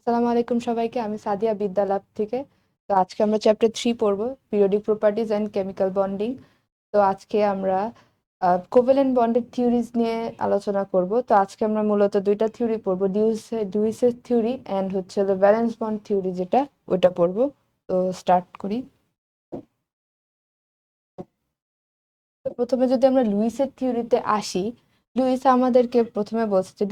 আসসালামু আলাইকুম সবাইকে। আমি সাদিয়া বিদ্যা ল্যাব থেকে। তো আজকে আমরা চ্যাপ্টার 3 পড়ব, periodic properties and chemical bonding. তো আজকে আমরা কোভ্যালেন্ট বন্ডের থিওরিজ নিয়ে আলোচনা করব। তো আজকে আমরা মূলত দুইটা থিওরি পড়ব, ডিউইসের থিওরি অ্যান্ড হচ্ছে হলো ভ্যালেন্স বন্ড থিওরি, যেটা ওটা পড়ব। তো স্টার্ট করি। তো প্রথমে যদি আমরা লুইসের থিওরিতে আসি, লুইস আমাদেরকে প্রথমে বলছে যে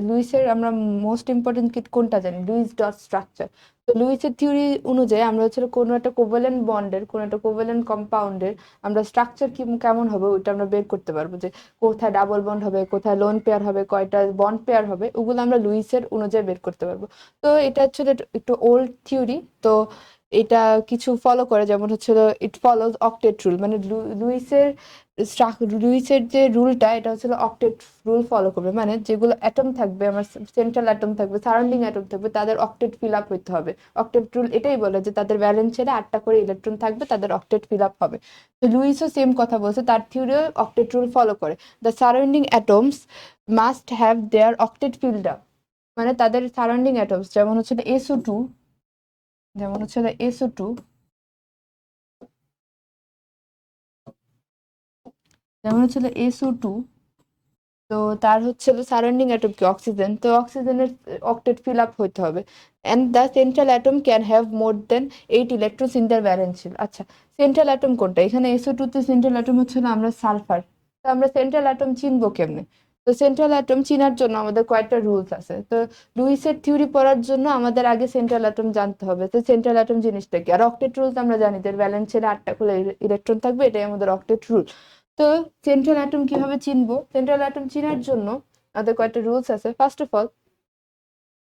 লুইসের আমরা মোস্ট ইম্পর্টেন্ট কোনটা জানি, লুইস ডট স্ট্রাকচার। তো লুইসের থিওরি অনুযায়ী আমরা হচ্ছে কোনো একটা কোভ্যালেন্ট বন্ডের, কোনো একটা কোভ্যালেন্ট কম্পাউন্ডের আমরা স্ট্রাকচার কেমন হবে ওইটা আমরা বের করতে পারবো, যে কোথায় ডাবল বন্ড হবে, কোথায় লোন পেয়ার হবে, কয়টা বন্ড পেয়ার হবে, ওগুলো আমরা লুইসের অনুযায়ী বের করতে পারবো। তো এটা হচ্ছে একটু ওল্ড থিওরি। তো এটা কিছু ফলো করে, যেমন হচ্ছে ইট ফলোজ অক্টেট রুল, মানে লুইসের যে রুলটা, এটা হচ্ছে অক্টেট রুল ফলো করবে। মানে যেগুলো অ্যাটম থাকবে, আমার সেন্ট্রাল অ্যাটম থাকবে, সারাউন্ডিং অ্যাটম থাকবে, তাদের অক্টেট ফিল আপ হইতে হবে। অক্টেট রুল এটাই বলে যে তাদের ভ্যালেন্স ছেড়ে 8টা করে ইলেকট্রন থাকবে, তাদের অক্টেট ফিল আপ হবে। তো লুইসও সেম কথা বলছে, তার থিওরিও অক্টেট রুল ফলো করে। The surrounding atoms must have their octet filled up, মানে তাদের সারাউন্ডিং অ্যাটমস যেমন হচ্ছে SO2, যেমন হচ্ছে SO2, যেমন হচ্ছে SO2। তো তার হচ্ছে সারাউন্ডিং অ্যাটম কি অক্সিজেন, তো অক্সিজেনের অক্টেট ফিল আপ হইতে হবে। And the central atom can have more than 8 electrons in their valence shell. আচ্ছা, সেন্ট্রাল অ্যাটম কোনটা? এখানে SO2 তে সেন্ট্রাল অ্যাটম হচ্ছে আমরা সালফার। তো আমরা সেন্ট্রাল অ্যাটম চিনবো কেমনে? তো সেন্ট্রাল অ্যাটম চিনার জন্য আমাদের কয়েকটা রুলস আছে। তো লুইসের থিওরি পড়ার জন্য আমাদের আগে সেন্ট্রাল অ্যাটম জানতে হবে। তো সেন্ট্রাল অ্যাটম জিনিসটা কি? আর অক্টেট রুল তো আমরা জানি, যে ভ্যালেন্স শেলে 8টা করে ইলেকট্রন থাকবে, এটাই আমাদের অক্টেট রুল। তো সেন্ট্রাল অ্যাটম কিভাবে চিনবো? সেন্ট্রাল অ্যাটম চিনার জন্য আমাদের কয়েকটা রুলস আছে। First of all,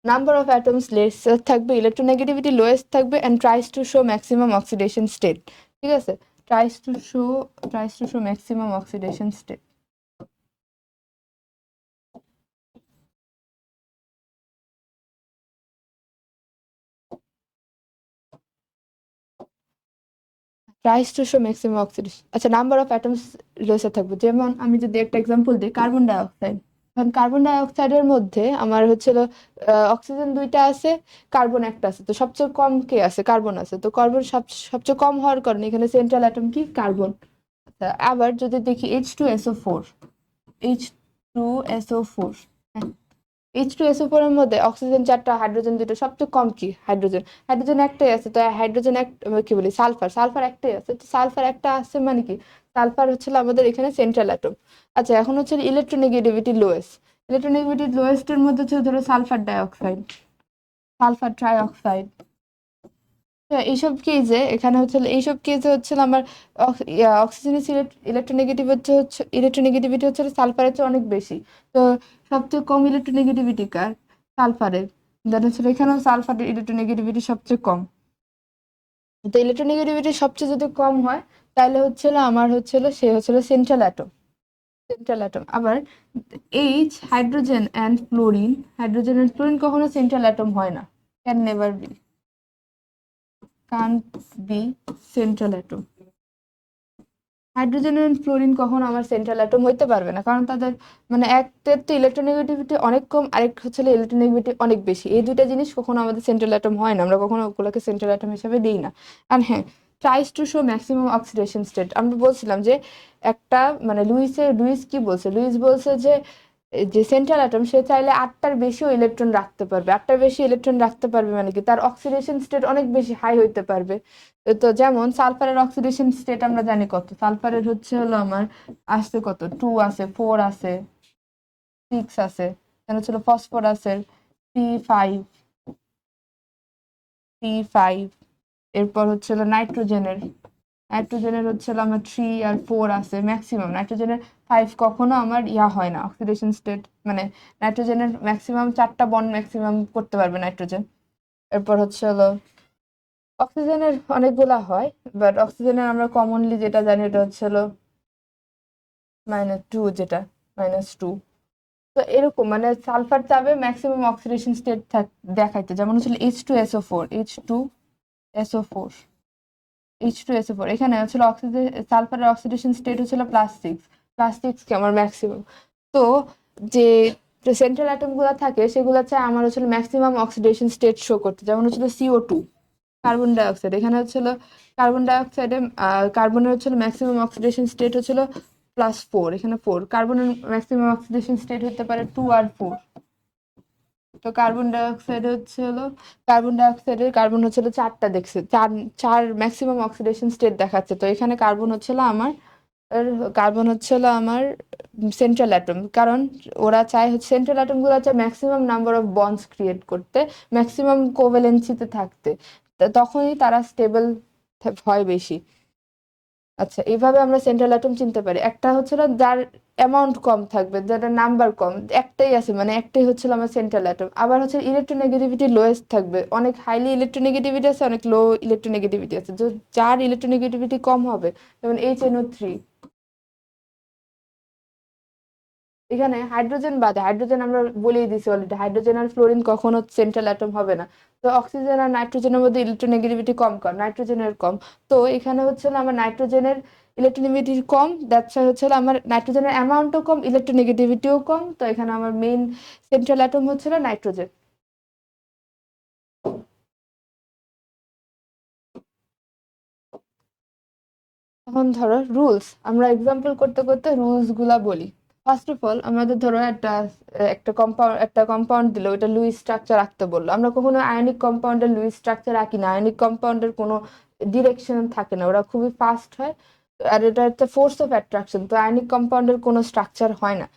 number of atoms less থাকবে, ইলেকট্রোনেগেটিভিটি লোয়েস্ট থাকবে, and tries to show maximum oxidation state. ঠিক আছে, tries to show maximum oxidation state. Tries to show maximum oxidation. আচ্ছা, নাম্বার অফ অ্যাটমস লেসে থাকবে। যেমন আমি যদি একটা এক্সাম্পল দিই, কার্বন ডাইঅক্সাইড। কারণ কার্বন ডাইঅক্সাইডের মধ্যে আমার হচ্ছিল অক্সিজেন 2টা আছে, কার্বন একটা আছে। তো সবচেয়ে কম কে আছে? কার্বন আছে। তো কার্বন সবচেয়ে কম হওয়ার কারণে এখানে সেন্ট্রাল অ্যাটম কি? কার্বন। আবার যদি দেখি H2SO4, H2SO4, হ্যাঁ, H2SO4 এর মধ্যে অক্সিজেন 4টা, হাইড্রোজেন 2টা, সবচেয়ে কম কি? হাইড্রোজেন। হাইড্রোজেন একটাই আছে, তো হাইড্রোজেন এক, কি বলি, সালফার একটাই আছে। তো সালফার একটা আছে মানে কি? সালফার হচ্ছে আমাদের এখানে সেন্ট্রাল অ্যাটম। আচ্ছা, এখন হচ্ছে ইলেকট্রোনেগেটিভিটি লোয়েস্ট। ইলেকট্রোনেগেটিভিটি লোয়েস্ট এর মধ্যে হচ্ছে ধরো সালফার ডাইঅক্সাইড, সালফার ট্রাইঅক্সাইড। তো এইসব কেজে, এখানে হচ্ছে এইসব কেজে হচ্ছে আমার অক্সিজেনের ইলেকট্রোনেগেটিভ হচ্ছে ইলেকট্রোনেগেটিভিটি হচ্ছে সালফারের চেয়ে অনেক বেশি। তো সবচেয়ে কম ইলেকট্রোনেগেটিভিটি কার? সালফারের। দেন হচ্ছে এখানেও সালফারের ইলেকট্রোনেগেটিভিটি সবচেয়ে কম। তো ইলেকট্রোনেগেটিভিটি সবচেয়ে যদি কম হয়, তাহলে আমার সে সেন্ট্রাল অ্যাটম। Central atom. আবার হাইড্রোজেন অ্যান্ড ফ্লোরিন কখনো সেন্ট্রাল অ্যাটম হয় না। Can never be, can't be central atom. Hydrogen and fluorine কখনো আমার সেন্ট্রাল অ্যাটম হইতে পারবে না, কারণ তাদের মানে একটার তো ইলেকট্রোনেগেটিভিটি অনেক কম, আরেক হচ্ছে ইলেকট্রোনেগেটিভিটি অনেক বেশি। এই দুইটা জিনিস কখনো আমাদের সেন্ট্রাল অ্যাটম হয় না, আমরা কখনো ওগুলোকে সেন্ট্রাল অ্যাটম হিসেবে দিই না। আর হ্যাঁ, tries to show maximum oxidation state. আমরা বলছিলাম যে একটা, মানে লুইস কি বলছে? লুইস বলছে যে যে সেন্ট্রাল অ্যাটম সে চাইলে 8টার বেশিও ইলেকট্রন রাখতে পারবে। 8টার বেশি ইলেকট্রন রাখতে পারবে মানে কি? তার অক্সিডেশন স্টেট অনেক বেশি হাই হইতে পারবে। তো যেমন সালফারের অক্সিডেশন স্টেট আমরা জানি কত। সালফারের হচ্ছে আমার আসছে কত, 2 আছে, 4 আছে, 6 আছে। এখানে ছিল ফসফরাসের P5, P5। এরপর হচ্ছে নাইট্রোজেনের হচ্ছে আমার 3 আর 4 আছে ম্যাক্সিমাম। নাইট্রোজেনের 5 কখনো আমার হয় না অক্সিডেশন স্টেট, মানে নাইট্রোজেনের ম্যাক্সিমাম 4টা বন্ড ম্যাক্সিমাম করতে পারবে নাইট্রোজেন। এরপর হচ্ছে অক্সিজেনের অনেকগুলা হয়, বাট অক্সিজেনের আমরা কমনলি যেটা জানি এটা হচ্ছে -2, যেটা -2। তো এরকম মানে সালফার চাবে ম্যাক্সিমাম অক্সিডেশন স্টেট দেখাইতে, যেমন হচ্ছে H2SO4, এখানে হচ্ছে অক্সিজেন, সালফারের অক্সিডেশন স্টেট হচ্ছিল +6, +6 কি আমার ম্যাক্সিমাম। তো যে সেন্ট্রাল অ্যাটম গুলো থাকে সেগুলো চাই আমার হচ্ছে ম্যাক্সিমাম অক্সিডেশন স্টেট শো করতে, যেমন হচ্ছিল CO2 কার্বন ডাইঅক্সাইড। এখানে হচ্ছিল কার্বন ডাইঅক্সাইডে কার্বনের হচ্ছিল ম্যাক্সিমাম অক্সিডেশন স্টেট হচ্ছিল +4, এখানে 4। কার্বনের ম্যাক্সিমাম অক্সিডেশন স্টেট হতে পারে 2 আর 4। তো কার্বন হচ্ছিল 4টা দেখছে, চার চার ম্যাক্সিমাম অক্সিডেশন স্টেট দেখাচ্ছে। তো এখানে কার্বন হচ্ছিল আমার সেন্ট্রাল অ্যাটম, কারণ ওরা চায় সেন্ট্রাল অ্যাটম গুলো চায় maximum number of bonds create করতে, ম্যাক্সিমাম কোভ্যালেন্সিতে থাকতে, তখনই তারা স্টেবল হয় বেশি। আচ্ছা, এইভাবে আমরা সেন্ট্রাল অ্যাটম চিনতে পারি। একটা হচ্ছিল যার অ্যামাউন্ট কম থাকবে, যেটা নাম্বার কম, একটাই আছে মানে একটাই হচ্ছিল আমার সেন্ট্রাল অ্যাটম। আবার হচ্ছে ইলেকট্রোনেগেটিভিটি লোয়েস্ট থাকবে, অনেক হাইলি ইলেকট্রোনেগেটিভিটি আছে, অনেক লো ইলেকট্রোনেগেটিভিটি আছে। যার ইলেকট্রোনেগেটিভিটি কম হবে, যেমন HNO3। এখানে হাইড্রোজেন বাদে, হাইড্রোজেন আমরা বলেই দিছি অলরেডি, হাইড্রোজেন আর ফ্লোরিন কখনো সেন্ট্রাল অ্যাটম হবে না। তো অক্সিজেন আর নাইট্রোজেনের মধ্যে ইলেকট্রোনেগেটিভিটি কম, কারণ নাইট্রোজেনের কম। তো এখানে হচ্ছে আমার নাইট্রোজেনের ইলেকট্রোনেগেটিভিটি কম, দ্যাটস হচ্ছে আমার নাইট্রোজেনের অ্যামাউন্টও কম, ইলেকট্রোনেগেটিভিটিও কম। তো এখানে আমার মেইন সেন্ট্রাল অ্যাটম হচ্ছে নাইট্রোজেন। এখন ধরো রুলস, আমরা এক্সাম্পল করতে করতে রুলস গুলা বলি। ফার্স্ট অফ অল আমাদের ধরো একটা কম্পাউন্ড দিল, এটা লুইস স্ট্রাকচার আঁকতে বললো। আমরা কখনো আয়নিক কম্পাউন্ডের লুইস স্ট্রাকচার আঁকি না। আয়নিক কম্পাউন্ডের কোনো ডিরেকশন থাকে না, ওরা খুবই ফাস্ট হয়। আর এটা একটা ফোর্স অফ অ্যাট্রাকশন, তো আয়নিক কম্পাউন্ডের কোনো স্ট্রাকচার হয় না।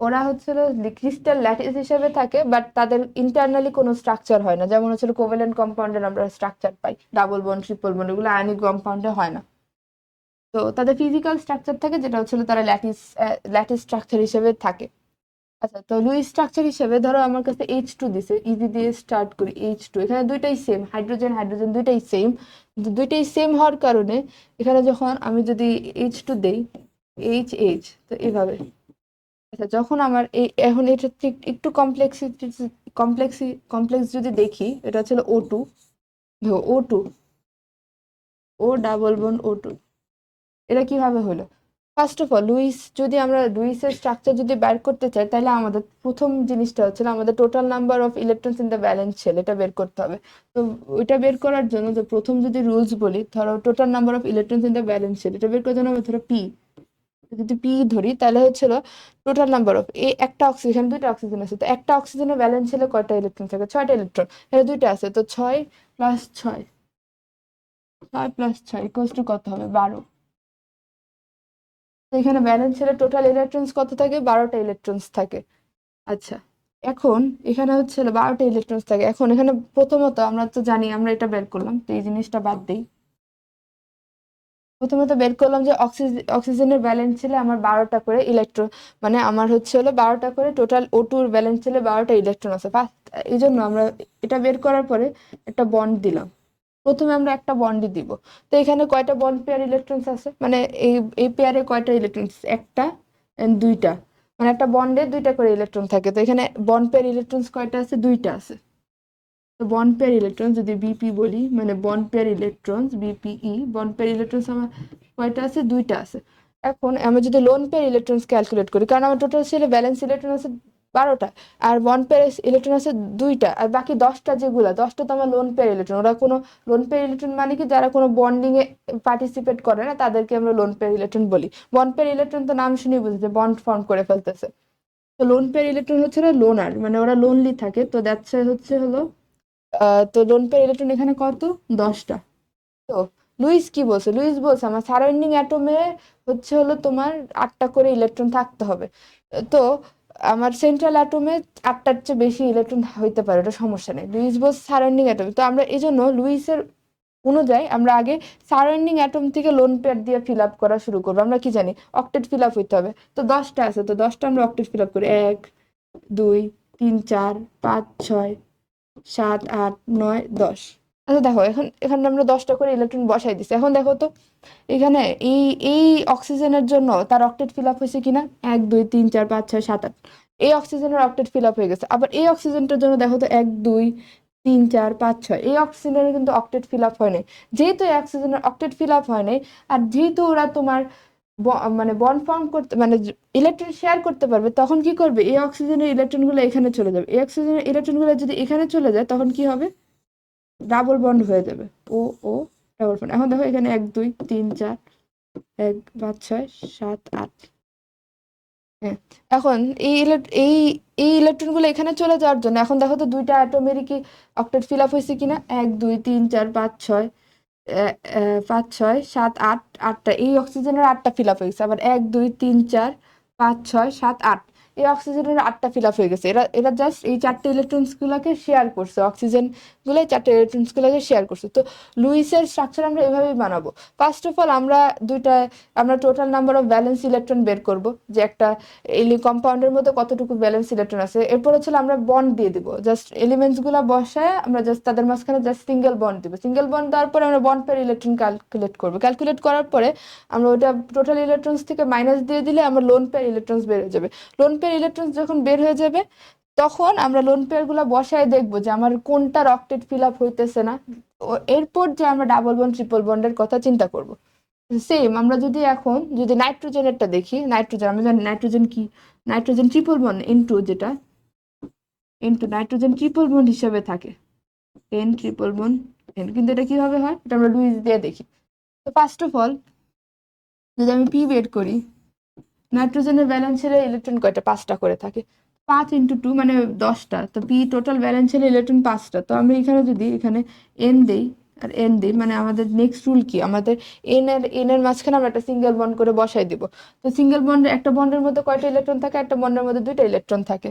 ওরা হচ্ছিল ক্রিস্টাল ল্যাটিস হিসেবে থাকে, বাট তাদের ইন্টারনালি কোনো স্ট্রাকচার হয় না। যেমন হচ্ছিল কোভ্যালেন্ট কম্পাউন্ডের আমরা স্ট্রাকচার পাই, ডাবল বন্ড, ট্রিপল বন্ড, এগুলো আয়নিক কম্পাউন্ডে হয় না। তো তাদের ফিজিক্যাল স্ট্রাকচার থাকে, যেটা হচ্ছিল তারা ল্যাটিস ল্যাটিস স্ট্রাকচার হিসেবে থাকে। আচ্ছা, তো লুইস স্ট্রাকচার হিসেবে ধরো আমার কাছে H2 দিছে, ইজি দিয়ে স্টার্ট করি। H2 এখানে দুইটাই সেম, হাইড্রোজেন হাইড্রোজেন দুইটাই সেম। দুইটাই সেম হওয়ার কারণে এখানে যখন আমি যদি H2 দেই, HH, তো এইভাবে। আচ্ছা, যখন আমার এখন এটা ঠিক একটু কমপ্লেক্স যদি দেখি, এটা হচ্ছে O2। O2, O double bond O2, এটা কিভাবে হলো? ফার্স্ট অফ অল আমরা লুইসের স্ট্রাকচার যদি বের করতে চাই, তাহলে আমাদের প্রথম জিনিসটা হচ্ছে আমাদের total number of electrons in the valence shell, এটা বের করতে হবে। তো ওইটা বের করার জন্য যে প্রথম যদি রুলস বলি, ধরো total number of electrons in the valence shell, এটা বের করার জন্য ধরো পি, যদি পি ধরি তাহলে হচ্ছিল টোটাল নাম্বার অফ একটা অক্সিজেন, দুইটা অক্সিজেন আছে, তো একটা অক্সিজেনের ব্যালেন্স শেলে কয়টা ইলেকট্রন থাকে? 6টা ইলেকট্রন। এখানে দুইটা আছে, তো 6 + 6, 6 + 6 ইকুয়ালস টু কত হবে? 12। তো এখানে ব্যালেন্স শেলে টোটাল ইলেকট্রনস কত থাকে? 12টা ইলেকট্রনস থাকে। আচ্ছা, এখন এখানে হচ্ছে 12টা ইলেকট্রনস থাকে। এখন এখানে প্রথমত আমরা তো জানি, আমরা এটা বের করলাম, তো এই জিনিসটা বাদ দিই। প্রথমত বের করলাম যে অক্সিজেনের ব্যালেন্স ছিল আমার 12টা করে ইলেকট্রন, মানে আমার হচ্ছে 12টা করে টোটাল O2 ব্যালেন্স ছিল, 12টা ইলেকট্রন আছে ফার্স্ট। এই জন্য আমরা এটা বের করার পরে একটা বন্ড দিলাম। প্রথমে আমরা একটা বন্ডই দিব। তো এখানে কয়টা বন্ড পেয়ার ইলেকট্রনস আছে, মানে এই এই পেয়ারে কয়টা ইলেকট্রনস? একটা এন্ড দুইটা, মানে একটা বন্ডে দুইটা করে ইলেকট্রন থাকে। তো এখানে বন্ড পেয়ার ইলেকট্রনস কয়টা আছে? দুইটা আছে। তো বন্ড পেয়ার ইলেকট্রন যদি বিপি বলি, মানে bond pair electrons বিপিই, bond pair electrons আমার কয়টা আছে? দুইটা আছে। এখন আমরা যদি লোন পেয়ার ইলেকট্রনস ক্যালকুলেট করি, কারণ আমার টোটাল সেলে ব্যালেন্স ইলেকট্রন আছে 12টা, আর বন্ড পেয়ার ইলেকট্রন আছে দুইটা, আর বাকি 10টা যেগুলো, 10টা তো আমার লোন পেয়ার ইলেকট্রন। ওরা কোনো লোন পেয়ার ইলেকট্রন মানে কি, যারা কোনো বন্ডিং এ পার্টিসিপেট করে না, তাদেরকে আমরা লোন পেয়ার ইলেকট্রন বলি। বন্ড পেয়ার ইলেকট্রন তো নাম শুনেই বুঝেছে, বন্ড ফর্ম করে ফেলতেছে। তো লোন পেয়ার ইলেকট্রন হচ্ছে লোনার, মানে ওরা লোনলি থাকে। তো দ্যাটস হলো তো লোন পেয়ার ইলেকট্রন এখানে কত? 10টা। তো লুইস বলছে আমার সারাউন্ডিং অ্যাটমে তোমার 8টা করে ইলেকট্রন থাকতে হবে। তো আমার সেন্ট্রাল অ্যাটমে 8টার চেয়ে বেশি ইলেকট্রন হইতে পারে, ওটা সমস্যা নেই। লুইস বলছে সারাউন্ডিং অ্যাটমে, তো আমরা এই জন্য লুইসের অনুযায়ী আমরা আগে সারাউন্ডিং অ্যাটম থেকে লোন পেয়ার দিয়ে ফিল আপ করা শুরু করবো। আমরা কি জানি অক্টেট ফিল আপ হইতে হবে, তো 10টা আছে, তো 10টা আমরা অক্টেট ফিল আপ করি। 1 2 3 4 5 6 7 8 9 10। আচ্ছা দেখো, এখানে আমরা 10টা করে ইলেকট্রন বসাই দিছি। এখন দেখো তো এখানে এই এই অক্সিজেনের জন্য তার অক্টেট ফিল আপ হয়েছে কিনা? 1 2 3 4 5 6 7 8, এই অক্সিজেনের অক্টেট ফিল আপ হয়ে গেছে। আবার এই অক্সিজেনটার জন্য দেখো তো 1 2 3 4 5 6, এই অক্সিজেনের কিন্তু অক্টেট ফিল আপ হয় নাই। যেহেতু এই অক্সিজেনের অক্টেট ফিল আপ হয় নাই, আর যেহেতু ওরা তোমার মানে বন্ড ফর্ম করতে মানে ইলেকট্রন শেয়ার করতে পারবে, তখন কি করবে, এই অক্সিজেনের ইলেকট্রনগুলো এখানে চলে যাবে, এই অক্সিজেনের ইলেকট্রনগুলো যদি এখানে চলে যায় তখন কি হবে, ডাবল বন্ড হয়ে যাবে। ও ও ডাবল বন্ড। এখন দেখো এখানে 1 2 3 4, 1 5 6 7 8। হ্যাঁ, এখন এই এই ইলেকট্রনগুলো এখানে চলে যাওয়ার জন্য এখন দেখো তো দুইটা অ্যাটমেরই কি অক্টেট ফিল আপ হয়েছে কিনা, 1 2 3 4 5 6, 5 6 7 8, আটটা, এই অক্সিজেনের আটটা ফিল আপ হয়ে গেছে। আবার 1 2 3 4 5 6 7 8, এই অক্সিজেনের আটটা ফিল আপ হয়ে গেছে। এরা এরা জাস্ট এই চারটে ইলেকট্রনস গুলাকে শেয়ার করছে, অক্সিজেন গুলো এই চারটে ইলেকট্রনস গুলাকে শেয়ার করছে। তো লুইসের স্ট্রাকচার আমরা এভাবেই বানাবো। ফার্স্ট অফ অল আমরা total number of valence electron বের করব, যে একটা কম্পাউন্ডের মধ্যে কতটুকু ভ্যালেন্স ইলেকট্রন আছে। এরপর হচ্ছে আমরা বন্ড দিয়ে দিব, জাস্ট এলিমেন্টস গুলা বসায় আমরা জাস্ট তাদের মাঝখানে জাস্ট সিঙ্গেল বন্ড দিব। সিঙ্গেল বন্ড দেওয়ার পরে আমরা বন্ড পেয়ার ইলেকট্রন ক্যালকুলেট করব। ক্যালকুলেট করার পরে আমরা ওটা টোটাল ইলেকট্রনস থেকে মাইনাস দিয়ে দিলে আমার লোন পেয়ার ইলেকট্রনস বের হয়ে যাবে। লোন পেয়ার ইলেকট্রনস যখন বের হয়ে যাবে তখন আমরা লোন পেয়ার গুলা বসায় দেখবো যে আমার কোনটা অক্টেট ফিল আপ হইতেছে না। এরপর যে আমরা ডাবল বন্ড ট্রিপল বন্ডের কথা চিন্তা করব। সেম আমরা যদি এখন যদি নাইট্রোজেনেরটা দেখি, নাইট্রোজেন আমরা জানি নাইট্রোজেন কি, নাইট্রোজেন ট্রিপল বন্ড ইনটু, যেটা ইনটু নাইট্রোজেন ট্রিপল বন্ড হিসেবে থাকে এন ট্রিপল বন্ড এন। কিন্তু এটা কিভাবে হয় এটা আমরা লুইস দিয়ে দেখি। তো ফার্স্ট অফ অল যদি আমি পি বের করি, নাইট্রোজেনের ভ্যালেন্সের ইলেকট্রন কয়টা, 5টা করে থাকে, 5 × 2 মানে 10টা। তো পি টোটাল ভ্যালেন্সের ইলেকট্রন 5টা। তো আমি এখানে যদি এখানে এন দেই আর এন দিই, মানে আমাদের নেক্সট রুল কি, আমাদের এন এর মাঝখানে আমরা একটা সিঙ্গেল বন্ড করে বসাই দিব। তো সিঙ্গেল বন্ড একটা বন্ডের মধ্যে কয়টা ইলেকট্রন থাকে, একটা বন্ডের মধ্যে 2টা ইলেকট্রন থাকে।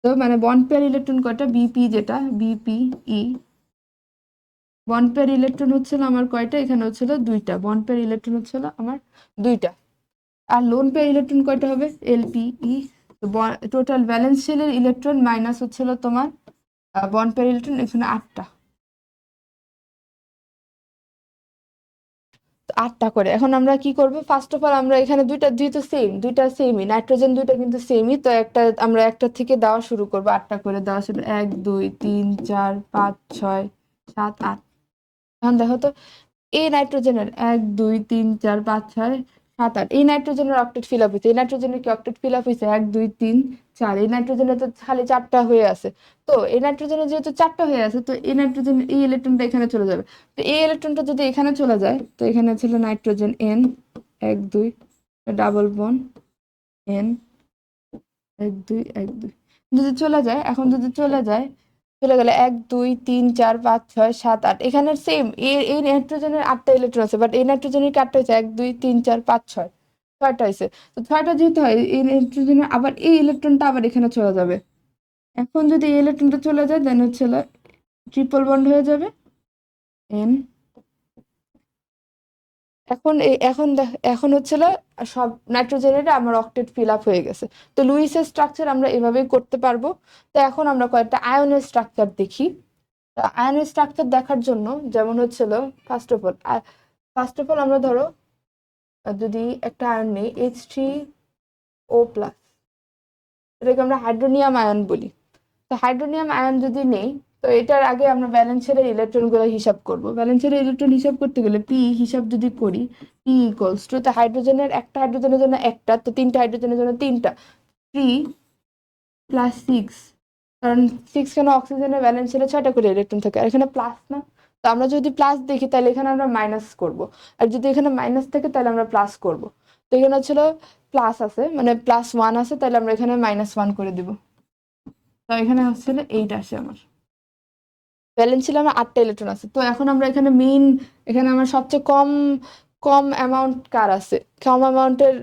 তো মানে বন্ড পেয়ার ইলেকট্রন কয়টা, বিপি, যেটা বিপিই, বন্ড পেয়ার ইলেকট্রন হচ্ছিল আমার কয়টা, এখানে হচ্ছিল 2টা, বন্ড পেয়ার ইলেকট্রন হচ্ছিল আমার 2টা। আর লোন পেয়ার ইলেকট্রন কয়টা হবে, এলপিই। টোটাল ভ্যালেন্স শেলের ইলেকট্রন মাইনাস হচ্ছিল তোমার বন্ড পেয়ার ইলেকট্রন, এখানে 8টা। 8টা করে। এখন আমরা কি করব, ফার্স্ট অফ অল আমরা এখানে দুইটা, যেহেতু সেম, দুইটা সেমই নাইট্রোজেন, দুইটা কিন্তু সেমই, তো আমরা একটা থেকে দেওয়া শুরু করব, 8টা করে দেওয়া শুরু, 1 2 3 4 5 6 7 8। এখন দেখো তো এই নাইট্রোজেনের 1 2 3 4 5 6 7 8, এই নাইট্রোজেনের অক্টেট ফিল আপ হয়েছে, এই নাইট্রোজেনের কি অক্টেট ফিল আপ হয়েছে, 1 2 3 4, এই নাইট্রোজেনের তো খালি 4টা হয়ে আছে। তো এই নাইট্রোজেনের যেহেতু 4টা হয়ে আছে, তো এই নাইট্রোজেন এই ইলেকট্রনটা এখানে চলে যাবে। তো এই ইলেকট্রনটা যদি এখানে চলে যায়, তো এখানে ছিল nitrogen N, 1 2, double bond N, 1 2 1 2, যদি চলে যায়, এখন যদি চলে যায়, চলে গেলে 1 2 3 4 5 6 7 8, এখানে সেম এই নাইট্রোজেনের 8টা ইলেকট্রন আছে, বাট এই নাইট্রোজেনের 4টা হয়েছে, 1 2 3 4 5 6, 6টা হয়েছে। তো 6টা যেহেতু হয়, এই নাইট্রোজেনের আবার এই ইলেকট্রনটা আবার এখানে চলে যাবে। এখন যদি এই ইলেকট্রনটা চলে যায় দেন হচ্ছে ট্রিপল বন্ড হয়ে যাবে এন। এখন হচ্ছিল সব নাইট্রোজেনের আমার অক্টেট ফিল আপ হয়ে গেছে। তো লুইসের স্ট্রাকচার আমরা এভাবেই করতে পারবো। তো এখন আমরা কয়েকটা আয়নের স্ট্রাকচার দেখি। তো আয়নের স্ট্রাকচার দেখার জন্য যেমন হচ্ছিল, ফার্স্ট অফ অল আমরা ধরো যদি একটা আয়ন নেই H3O+, এটাকে আমরা হাইড্রোনিয়াম আয়ন বলি। তো হাইড্রোনিয়াম আয়ন যদি নেই, তো এটার আগে আমরা ভ্যালেন্সের ইলেকট্রন গুলো হিসাব করব। ভ্যালেন্সের ইলেকট্রন হিসাব করতে গেলে পি হিসাব যদি করি, পি ইকুয়ালস টু, তো হাইড্রোজেনের একটা হাইড্রোজেনের জন্য একটা, তো 3টা হাইড্রোজেনের জন্য 3টা, 3 + 6, কারণ 6 কেন, অক্সিজেনের ভ্যালেন্স শেলে 6টা করে ইলেকট্রন থাকে, আর এখানে প্লাস না। তো আমরা যদি প্লাস দেখি তাহলে এখানে আমরা মাইনাস করব, আর যদি এখানে মাইনাস থাকে তাহলে আমরা প্লাস করব। তো এখানে ছিল প্লাস আছে, মানে +1 আছে, তাহলে আমরা এখানে -1 করে দিব। তো এখানে হচ্ছে 8 আসে আমার ব্যালেন্স ছিল, আমার 8টা ইলেকট্রন আছে। তো এখন আমরা এখানে আমার সবচেয়ে কম কম অ্যামাউন্ট কার আছে, কম অ্যামাউন্টের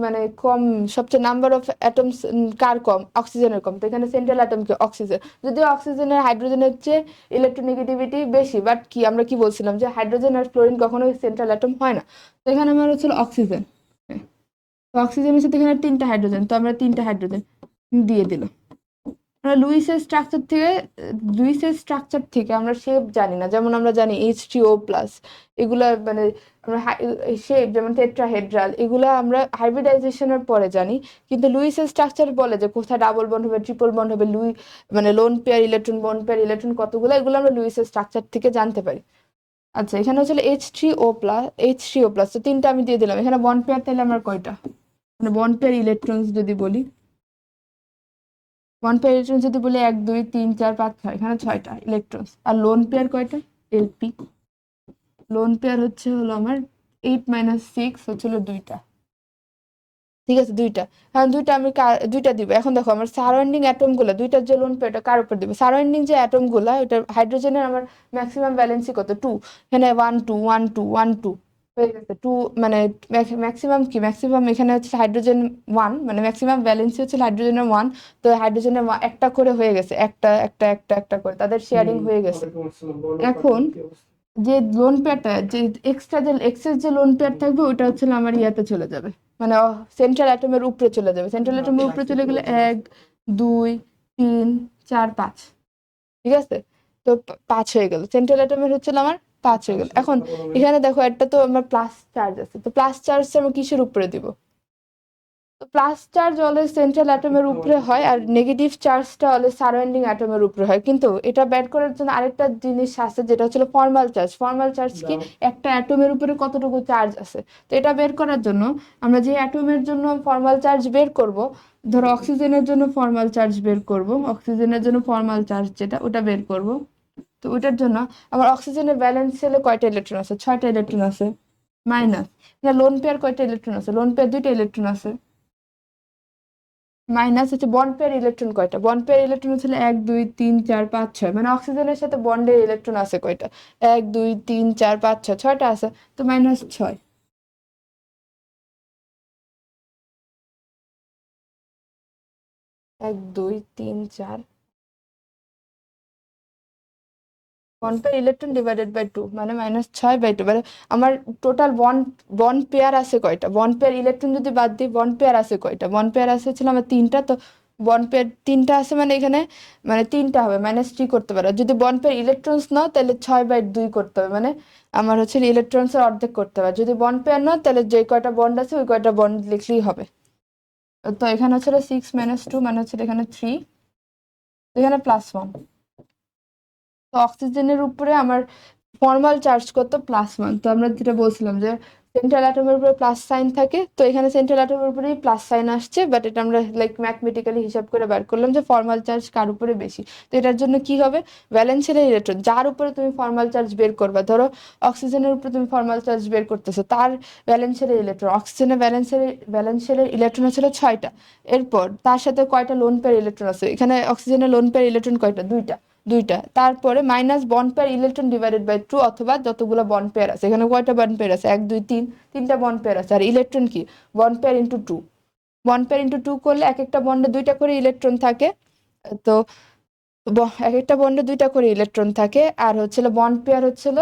মানে কম, সবচেয়ে নাম্বার অফ অ্যাটমস কার কম, অক্সিজেনের কম। তো এখানে সেন্ট্রাল অ্যাটম কি, অক্সিজেন। যদিও অক্সিজেনের হাইড্রোজেনের চেয়ে ইলেকট্রোনেগেটিভিটি বেশি, বাট কি আমরা কি বলছিলাম যে হাইড্রোজেন আর ফ্লোরিন কখনোই সেন্ট্রাল অ্যাটম হয় না। তো এখানে আমার হচ্ছিল অক্সিজেন। তো অক্সিজেনের সাথে এখানে 3টা হাইড্রোজেন, তো আমরা 3টা হাইড্রোজেন দিয়ে দিলাম। আমরা লুইসের স্ট্রাকচার থেকে আমরা শেপ জানি না, যেমন আমরা জানি H3O+, এগুলা মানে আমরা শেপ যেমন টেট্রাহেড্রাল, এগুলা আমরা হাইব্রিডাইজেশনের পরে জানি। কিন্তু লুইসের স্ট্রাকচার বলে যে কোথায় ডাবল বন্ড হবে, ট্রিপল বন্ড হবে, মানে lone pair electron, bond pair electron কতগুলো, এগুলো আমরা লুইসের স্ট্রাকচার থেকে জানতে পারি। আচ্ছা এখানে হচ্ছে H3O+, তো তিনটা আমি দিয়ে দিলাম। এখানে বন্ড পেয়ার তাহলে আমার কয়টা, মানে বন্ড পেয়ার ইলেকট্রনস যদি বলি, বন্ড পেয়ার ইলেকট্রন যদি বলি 1 2 3 4 5 6, এখানে 6টা ইলেকট্রনস। আর লোন পেয়ার কয়টা, এলপি লোন পেয়ার হলো আমার 8 - 6 হচ্ছিল 2টা। ঠিক আছে, 2টা। হ্যাঁ 2টা আমি দুইটা দিব। এখন দেখো আমার সারাউন্ডিং অ্যাটম গুলা, দুইটার যে লোন পেয়ারটা কার উপর দিব, সারাউন্ডিং যে অ্যাটম গুলা, ওটা হাইড্রোজেনের আমার ম্যাক্সিমাম ভ্যালেন্সি কত, 2। এখানে 1 2 1 2 1 2 হয়ে গেছে 2, মানে ম্যাক্সিমাম কি, ম্যাক্সিমাম এখানে হচ্ছে হাইড্রোজেন 1, মানে ম্যাক্সিমাম ভ্যালেন্সি হচ্ছে হাইড্রোজেনের 1। তো হাইড্রোজেনের একটা করে হয়ে গেছে, একটা একটা একটা একটা করে তাদের শেয়ারিং হয়ে গেছে। এখন যে লোন পেয়ারটা, যে এক্সট্রা যে এক্সেস যে লোন পেয়ার থাকবে, ওটা হচ্ছে আমার ইয়াতে চলে যাবে, মানে সেন্ট্রাল অ্যাটমের উপরে চলে যাবে। সেন্ট্রাল অ্যাটমের উপরে চলে গেলে 1 2 3 4 5, ঠিক আছে। তো 5 হয়ে গেল, সেন্ট্রাল অ্যাটমের হচ্ছে আমার 5 হয়ে গেল। এখন এখানে দেখো একটা তো আমার প্লাস চার্জ আছে, তো প্লাস চার্জ আমি কিসের উপরে দিব, তো প্লাস চার্জ অলওয়েজ সেন্ট্রাল অ্যাটমের উপরে হয়, আর নেগেটিভ চার্জটা অলওয়েজ সারাউন্ডিং অ্যাটমের উপরে হয়। কিন্তু এটা বের করার জন্য আরেকটা জিনিস আছে, যেটা হচ্ছে ফর্মাল চার্জ। ফর্মাল চার্জ কি, একটা অ্যাটমের উপরে কতটুকু চার্জ আছে। তো এটা বের করার জন্য আমরা যে অ্যাটমের জন্য ফর্মাল চার্জ বের করব, ধরো অক্সিজেনের জন্য ফর্মাল চার্জ বের করব, অক্সিজেনের জন্য ফর্মাল চার্জ যেটা, ওটা বের করব। তো ওটার জন্য আমার অক্সিজেনের ব্যালেন্স সেলে কয়টা ইলেকট্রন আছে, 6টা ইলেকট্রন আছে। মাইনাস লোন পেয়ার কয়টা ইলেকট্রন আছে, লোন পেয়ার 2টা ইলেকট্রন আছে। মাইনাস হচ্ছে বন্ড পেয়ার ইলেকট্রন কয়টা, বন্ড পেয়ার ইলেকট্রন হচ্ছে 1 2 3 4 5 6, মানে অক্সিজেনের সাথে বন্ডের ইলেকট্রন আছে কয়টা, 1 2 3 4 5 6, 6টা আছে। তো -6। 1 2 3 4, bond pair electron divided by 2, মানে -6/2, মানে আমার টোটাল বন্ড বন্ড পেয়ার আছে কয়টা, বন্ড পেয়ার ইলেকট্রন যদি বাদ দিই, বন্ড পেয়ার আছে কয়টা, বন্ড পেয়ার আছে হচ্ছিল আমার 3টা। তো বন্ড পেয়ার 3টা আছে, মানে এখানে মানে 3টা হবে, -3 করতে পারো। যদি বন্ড পেয়ার ইলেকট্রনস নাও তাহলে 6/2 করতে হবে, মানে আমার হচ্ছে ইলেকট্রনস এর অর্ধেক করতে হবে। যদি বন্ড পেয়ার নাও তাহলে যে কয়টা বন্ড আছে ওই কয়টা বন্ড লিখলেই হবে। তো এখানে হচ্ছে 6 - 2, মানে হচ্ছে এখানে 3, এখানে +1। তো অক্সিজেনের উপরে আমার ফর্মাল চার্জ কত, +1। তো আমরা যেটা বলছিলাম যে সেন্ট্রাল অ্যাটমের উপরে প্লাস সাইন থাকে, তো এখানে সেন্ট্রাল অ্যাটমের উপরেই প্লাস সাইন আসছে, বাট এটা আমরা লাইক ম্যাথমেটিক্যালি হিসাব করে বের করলাম যে ফর্মাল চার্জ কার উপরে বেশি। তো এটার জন্য কি হবে, ভ্যালেন্সিয়াল ইলেকট্রন যার উপরে তুমি ফর্মাল চার্জ বের করবা, ধরো অক্সিজেনের উপরে তুমি ফর্মাল চার্জ বের করতেছো, তার ভ্যালেন্সিয়াল ইলেকট্রন, অক্সিজেনের ভ্যালেন্সিয়াল ইলেকট্রন হচ্ছিল 6টা। এরপর তার সাথে কয়টা লোন পেয়ার ইলেকট্রন আছে, এখানে অক্সিজেনের লোন পেয়ার ইলেকট্রন কয়টা, 2টা। 2টা, তারপরে minus bond pair electron divided by 2, অথবা যতগুলো বন্ড পেয়ার আছে, এখানে কয়টা বন্ড পেয়ার আছে, 1 2 3, 3টা বন্ড পেয়ার আছে। আর ইলেকট্রন কি, bond pair into 2, bond pair into 2 করলে এক একটা বন্ডে 2টা করে ইলেকট্রন থাকে। তো এক একটা বন্ডে 2টা করে ইলেকট্রন থাকে। আর হচ্ছিল বন্ড পেয়ার হচ্ছিল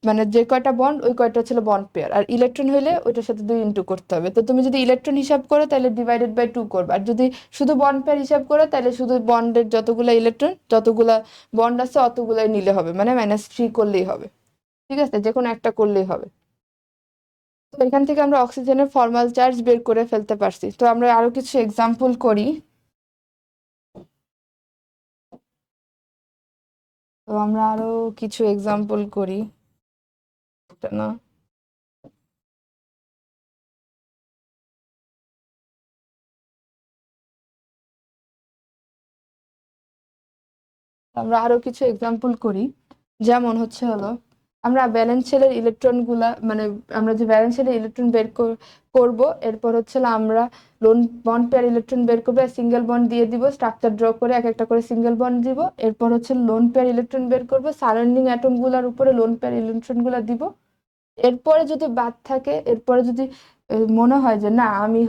মানে যে কয়টা বন্ড ওই কয়টা হচ্ছিল বন্ড পেয়ার, আর ইলেকট্রন হইলে ওইটার সাথে 2 ইন্টু করতে হবে। তো তুমি যদি ইলেকট্রন হিসাব করো তাহলে ডিভাইডেড বাই 2 করবে, আর যদি শুধু বন্ড পেয়ার হিসাব করো তাহলে শুধু বন্ডের যতগুলা ইলেকট্রন, যতগুলা বন্ড আছে অতগুলাই নিলে হবে, মানে -3 করলেই হবে। ঠিক আছে, যে কোনো একটা করলেই হবে। তো এখান থেকে আমরা অক্সিজেনের ফর্মাল চার্জ বের করে ফেলতে পারছি। তো আমরা আরো কিছু এক্সাম্পল করি। তো আমরা আরো কিছু এক্সাম্পল করি, না আমরা আরো কিছু এক্সাম্পল করি। যেমন হলো আমরা ভ্যালেন্স শেলের ইলেকট্রন গুলা, মানে আমরা যে ভ্যালেন্স শেলের ইলেকট্রন বের করব, এরপর আমরা লোন বন্ড পেয়ার ইলেকট্রন বের করবো, সিঙ্গেল বন্ড দিয়ে দিব, স্ট্রাকচার ড্র করে এক একটা করে সিঙ্গেল বন্ড দিব। এরপর লোন পেয়ার ইলেকট্রন বের করবো, সারাউন্ডিং অ্যাটম গুলার উপরে লোন পেয়ার ইলেকট্রন গুলা দিব। এরপরে যদি বাদ থাকে, এরপরে যদি মনে হয় যে না আমি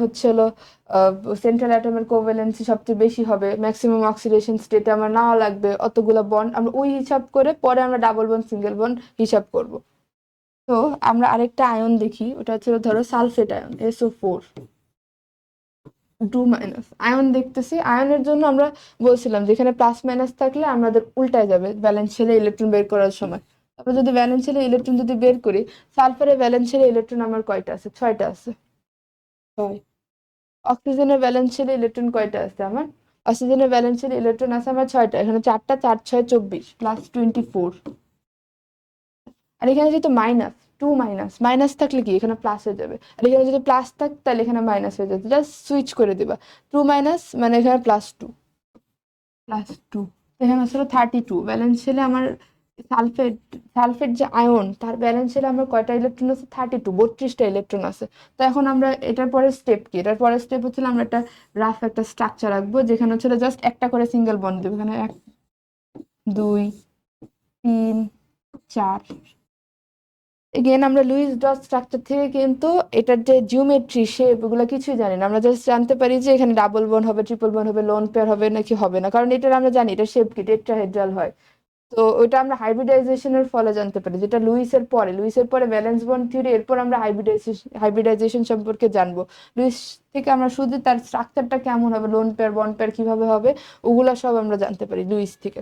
সেন্ট্রাল অ্যাটমের কোভ্যালেন্সি সবচেয়ে বেশি হবে, ম্যাক্সিমাম অক্সিডেশন স্টেটে আমার নাও লাগবে অতগুলো বন্ড, আমরা ওই হিসাব করে পরে আমরা ডাবল বন্ড সিঙ্গেল বন্ড হিসাব করব। তো আমরা আরেকটা আয়ন দেখি, ওটা হচ্ছে ধরো সালফেট আয়ন, SO4 2- আয়ন দেখতেছি। আয়নের জন্য আমরা বলছিলাম যেখানে প্লাস মাইনাস থাকলে আমাদের উল্টায় যাবে ভ্যালেন্স শেলে ইলেকট্রন বের করার সময়। তারপর যদি ভ্যালেন্স শেলে ইলেকট্রন যদি বের করি, সালফারের ভ্যালেন্স শেলে ইলেকট্রন আমার কয়টা আছে, 6টা আছে। 6। অক্সিজেনের ভ্যালেন্স শেলে ইলেকট্রন কয়টা আছে আমার, অক্সিজেনের ভ্যালেন্স শেলে ইলেকট্রন আছে আমার 6টা। এখানে 4টা 4 6 24 +24। আর এখানে যেহেতু মাইনাস, টু মাইনাস, মাইনাস থাকলে কি এখানে প্লাস হয়ে যাবে, আর এখানে যদি প্লাস থাক তাহলে এখানে মাইনাস হয়ে যাবে, জাস্ট সুইচ করে দিবা, টু মাইনাস মানে এখানে প্লাস টু। এখানে আসলে 32 ব্যালেন্স শেলে আমার সালফেট, সালফেট যে আয়ন তার ব্যালেন্স শেলে আমার কয়টা ইলেকট্রন আছে, 32, 32টা ইলেকট্রন আছে। তো এখন আমরা এটার পরে স্টেপ কি, এটার পরের স্টেপ হচ্ছে আমরা একটা রাফ একটা স্ট্রাকচার রাখবো যেখানে হচ্ছে জাস্ট একটা করে সিঙ্গেল বন্ড দেবো, এখানে 1 2 3 4। এগেন আমরা লুইস ডট স্ট্রাকচার থেকে কিন্তু এটার যে জিওমেট্রি শেপ ওগুলো কিছুই জানি না, আমরা জাস্ট জানতে পারি যে এখানে ডাবল বন্ড হবে, ট্রিপল বন্ড হবে, লোন পেয়ার হবে নাকি হবে না, কারণ এটার আমরা জানি এটা শেপ কি টেট্রাহেড্রাল হয়। তো ওইটা আমরা হাইব্রিডাইজেশনের ফলে জানতে পারি, যেটা লুইসের পরে ভ্যালেন্স বন্ড থিওরি, এরপর আমরা হাইব্রিডাইজেশন সম্পর্কে জানবো। লুইস থেকে আমরা শুধু তার স্ট্রাকচারটা কেমন হবে, লোন পেয়ার বন্ড পেয়ার কিভাবে হবে, ওগুলা সব আমরা জানতে পারি লুইস থেকে।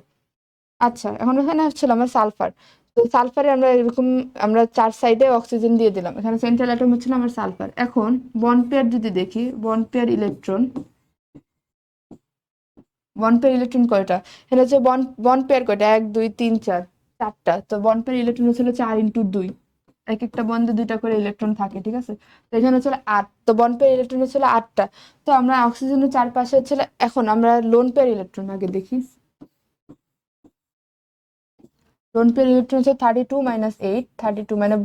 আচ্ছা, এখন এখানে হচ্ছিল আমার সালফার। তো সালফারে আমরা এরকম আমরা 4 সাইডে অক্সিজেন দিয়ে দিলাম, এখানে সেন্ট্রাল অ্যাটম হচ্ছিল আমার সালফার। এখন বন্ড পেয়ার যদি দেখি, বন্ড পেয়ার ইলেকট্রন কয়টা, এখানে হচ্ছে বন্ড পেয়ার কয়টা, 1 2 3 4, 4টা। তো বন্ড পেয়ার ইলেকট্রন হচ্ছিল 4 × 2, এক একটা বন্ডে 2টা করে ইলেকট্রন থাকে, ঠিক আছে। তো এখানে হচ্ছিল 8, তো বন্ড পেয়ার ইলেকট্রন হচ্ছিল 8টা। তো আমরা অক্সিজেনের চারপাশে হচ্ছিল, এখন আমরা লোন পেয়ার ইলেকট্রন আগে দেখি। লোন পেয়ার ইলেকট্রন হচ্ছে 32 - 8, 32 মানে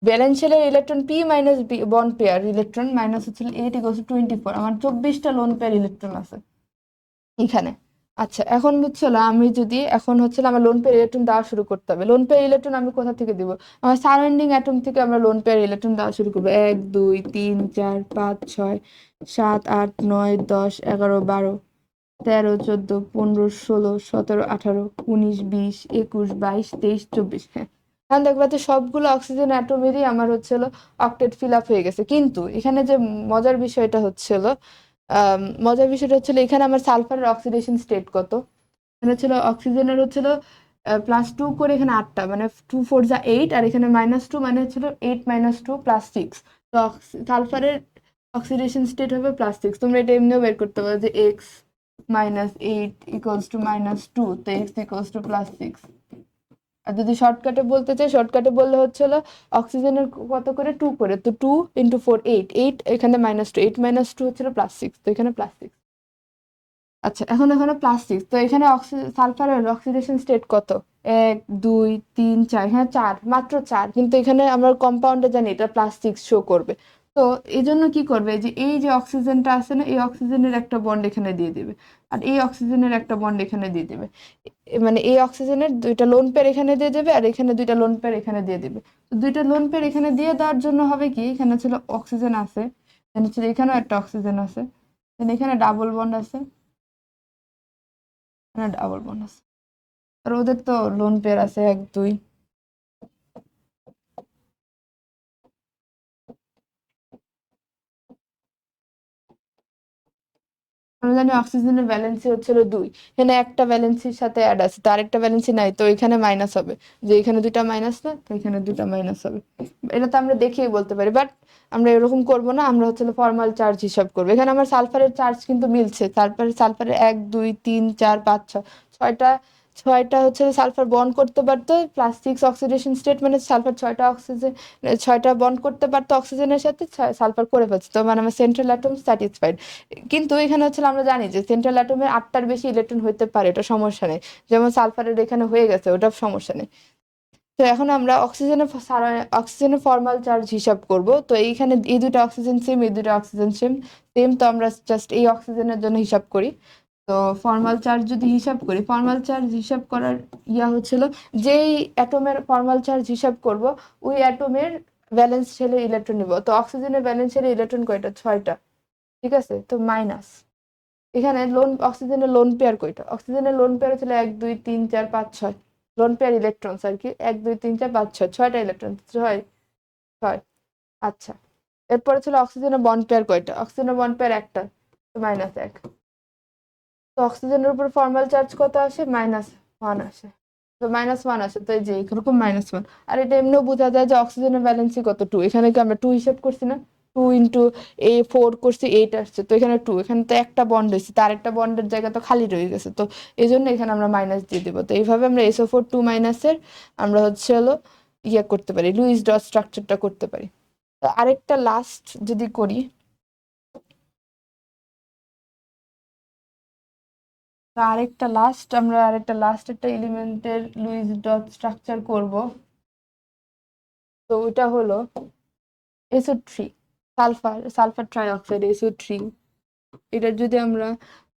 ভ্যালেন্স শেলের electron P minus B, bond pair electron minus হচ্ছে 8 = 24, আমার 24টা লোন পেয়ার ইলেকট্রন আছে এখানে। আচ্ছা, এখন বুঝছিল আমি যদি এখন হচ্ছে আমার লোন পেয়ার ইলেকট্রন দেওয়া শুরু করতে হবে, লোন পেয়ার ইলেকট্রন আমি কোথা থেকে দিব, আমার সারাউন্ডিং অ্যাটম থেকে আমরা লোন পেয়ার ইলেকট্রন দেওয়া শুরু করবো। 1 2 3 4 5 6 7 8 9 10 11 12 13 14 15 16 17 18 19 20 21 22 23 24, হ্যাঁ। এখন দেখবা যে সবগুলো অক্সিজেন অ্যাটমেরই আমার হচ্ছিল অক্টেট ফিল আপ হয়ে গেছে, কিন্তু এখানে যে মজার বিষয়টা হচ্ছিল, মজার বিষয়টা হচ্ছিল এখানে আমার সালফারের অক্সিডেশন স্টেট কত। এখানে ছিল অক্সিজেনের হচ্ছিল +2 করে, এখানে 8টা মানে 2 4 যা 8, আর এখানে -2 মানে হচ্ছিল 8 - 2 +6। তো সালফারের অক্সিডেশন স্টেট হবে +6। তোমরা এটা এমনিও বের করতে পারো যে x - 8 = -2, তো x = +6। আর যদি শর্টকাটে বলতে চাই, শর্টকাটে বললে হচ্ছিল অক্সিজেনের কত করে, 2 করে, তো 2 × 4 8, 8 এখানে -2, 8 - 2 হচ্ছিল +6, তো এখানে +6। আচ্ছা, এখন এখানে +6, তো এখানে সালফারের অক্সিডেশন স্টেট কত, 1 2 3 4, হ্যাঁ 4, মাত্র 4, কিন্তু এখানে আমরা কম্পাউন্ডে জানি এটা +6 শো করবে। তো এই জন্য কি করবে, যে এই যে অক্সিজেনটা আছে না, এই অক্সিজেনের একটা বন্ড এখানে দিয়ে দিবে, আর এই অক্সিজেনের একটা বন্ড এখানে দিয়ে দিবে, মানে এই অক্সিজেনের 2টা লোন পেয়ার এখানে দিয়ে দেবে, আর এখানে 2টা লোন পেয়ার এখানে দিয়ে দিবে। তো 2টা লোন পেয়ার এখানে দিয়ে দেওয়ার জন্য হবে কি, এখানে ছিল অক্সিজেন আছে, এখানে ছিল, এখানেও একটা অক্সিজেন আছে, এখানে ডাবল বন্ড আছে, না ডাবল বোনাস, আর ওদের তো লোন পেয়ার আছে 1 2। আমরা জানি অক্সিজেনের ভ্যালেন্সি হচ্ছিল 2, এখানে একটা ভ্যালেন্সির সাথে অ্যাড আছে, তো আরেকটা ভ্যালেন্সি নাই, তো এখানে মাইনাস হবে, যে এখানে 2টা মাইনাস না, তো এখানে 2টা মাইনাস হবে। এটা তো আমরা দেখেই বলতে পারি, বাট আমরা এরকম করব না, আমরা হচ্ছে ফর্মাল চার্জ হিসাব করবো। এখানে আমার সালফারের চার্জ কিন্তু মিলছে, তারপরে সালফারের 1 2 3 4 5 6, ছয়টা, ছয়টা হচ্ছে সালফার বন্ড করতে পারতো, +6 অক্সিডেশন স্টেট, মানে সালফার 6টা অক্সিজেন, 6টা বন্ড করতে পারতো অক্সিজেনের সাথে, সালফার করে ফেলছে, তো মানে আমার সেন্ট্রাল অ্যাটম স্যাটিসফাইড। কিন্তু এখানে হচ্ছে আমরা জানি যে সেন্ট্রাল অ্যাটমের 8টার বেশি ইলেকট্রন হইতে পারে, এটা সমস্যা নেই, যেমন সালফারের এখানে হয়ে গেছে, ওটা সমস্যা নেই। তো এখন আমরা অক্সিজেনের ফর্মাল চার্জ হিসাব করব। তো এইখানে এই 2টা অক্সিজেন সেম, এই 2টা অক্সিজেন সেম সেম, তো আমরা জাস্ট এই অক্সিজেনের জন্য হিসাব করি। তো ফর্মাল চার্জ যদি হিসাব করি, ফর্মাল চার্জ হিসাব করার হচ্ছিল, যেই অ্যাটমের ফর্মাল চার্জ হিসাব করব ওই অ্যাটমের ভ্যালেন্স শেলে ইলেকট্রন নিব। তো অক্সিজেনের ভ্যালেন্স শেলে ইলেকট্রন কয়টা, 6টা, ঠিক আছে, তো মাইনাস। এখানে অক্সিজেনের লোন পেয়ার কয়টা, অক্সিজেনের লোন পেয়ার ছিল 1 2 3 4 5 6, লোন পেয়ার ইলেকট্রনস আর কি, 1 2 3 4 5 6, 6টা ইলেকট্রন, 6 6। আচ্ছা, এরপরে ছিল অক্সিজেনের বন্ড পেয়ার কয়টা, অক্সিজেনের বন্ড পেয়ার একটা, তো -1। তো অক্সিজেনের উপর ফর্মাল চার্জ কত আসে, -1 আসে, তো -1 আসে, তো এই যে এরকম -1। আর এটা এমনিও বোঝা যায় যে অক্সিজেনের ব্যালেন্সি কত, 2, এখানে কি আমরা 2 হিসাব করছি না, 2 4 করছি, 8 আসছে, তো এখানে 2, এখানে তো একটা বন্ড হয়েছে, তার একটা বন্ডের জায়গা তো খালি রয়ে গেছে, তো এই জন্য এখানে আমরা মাইনাস দিয়ে দিব। তো এইভাবে আমরা SO4 2 মাইনাসের আমরা হচ্ছে হলো ইয়ে করতে পারি, লুইস ডট স্ট্রাকচারটা করতে পারি। আরেকটা লাস্ট যদি করি, আরেকটা লাস্ট একটা এলিমেন্টের লুইস ডট স্ট্রাকচার করব। তো ওইটা হলো SO3, সালফার ট্রাইঅক্সাইড SO3। এটা যদি আমরা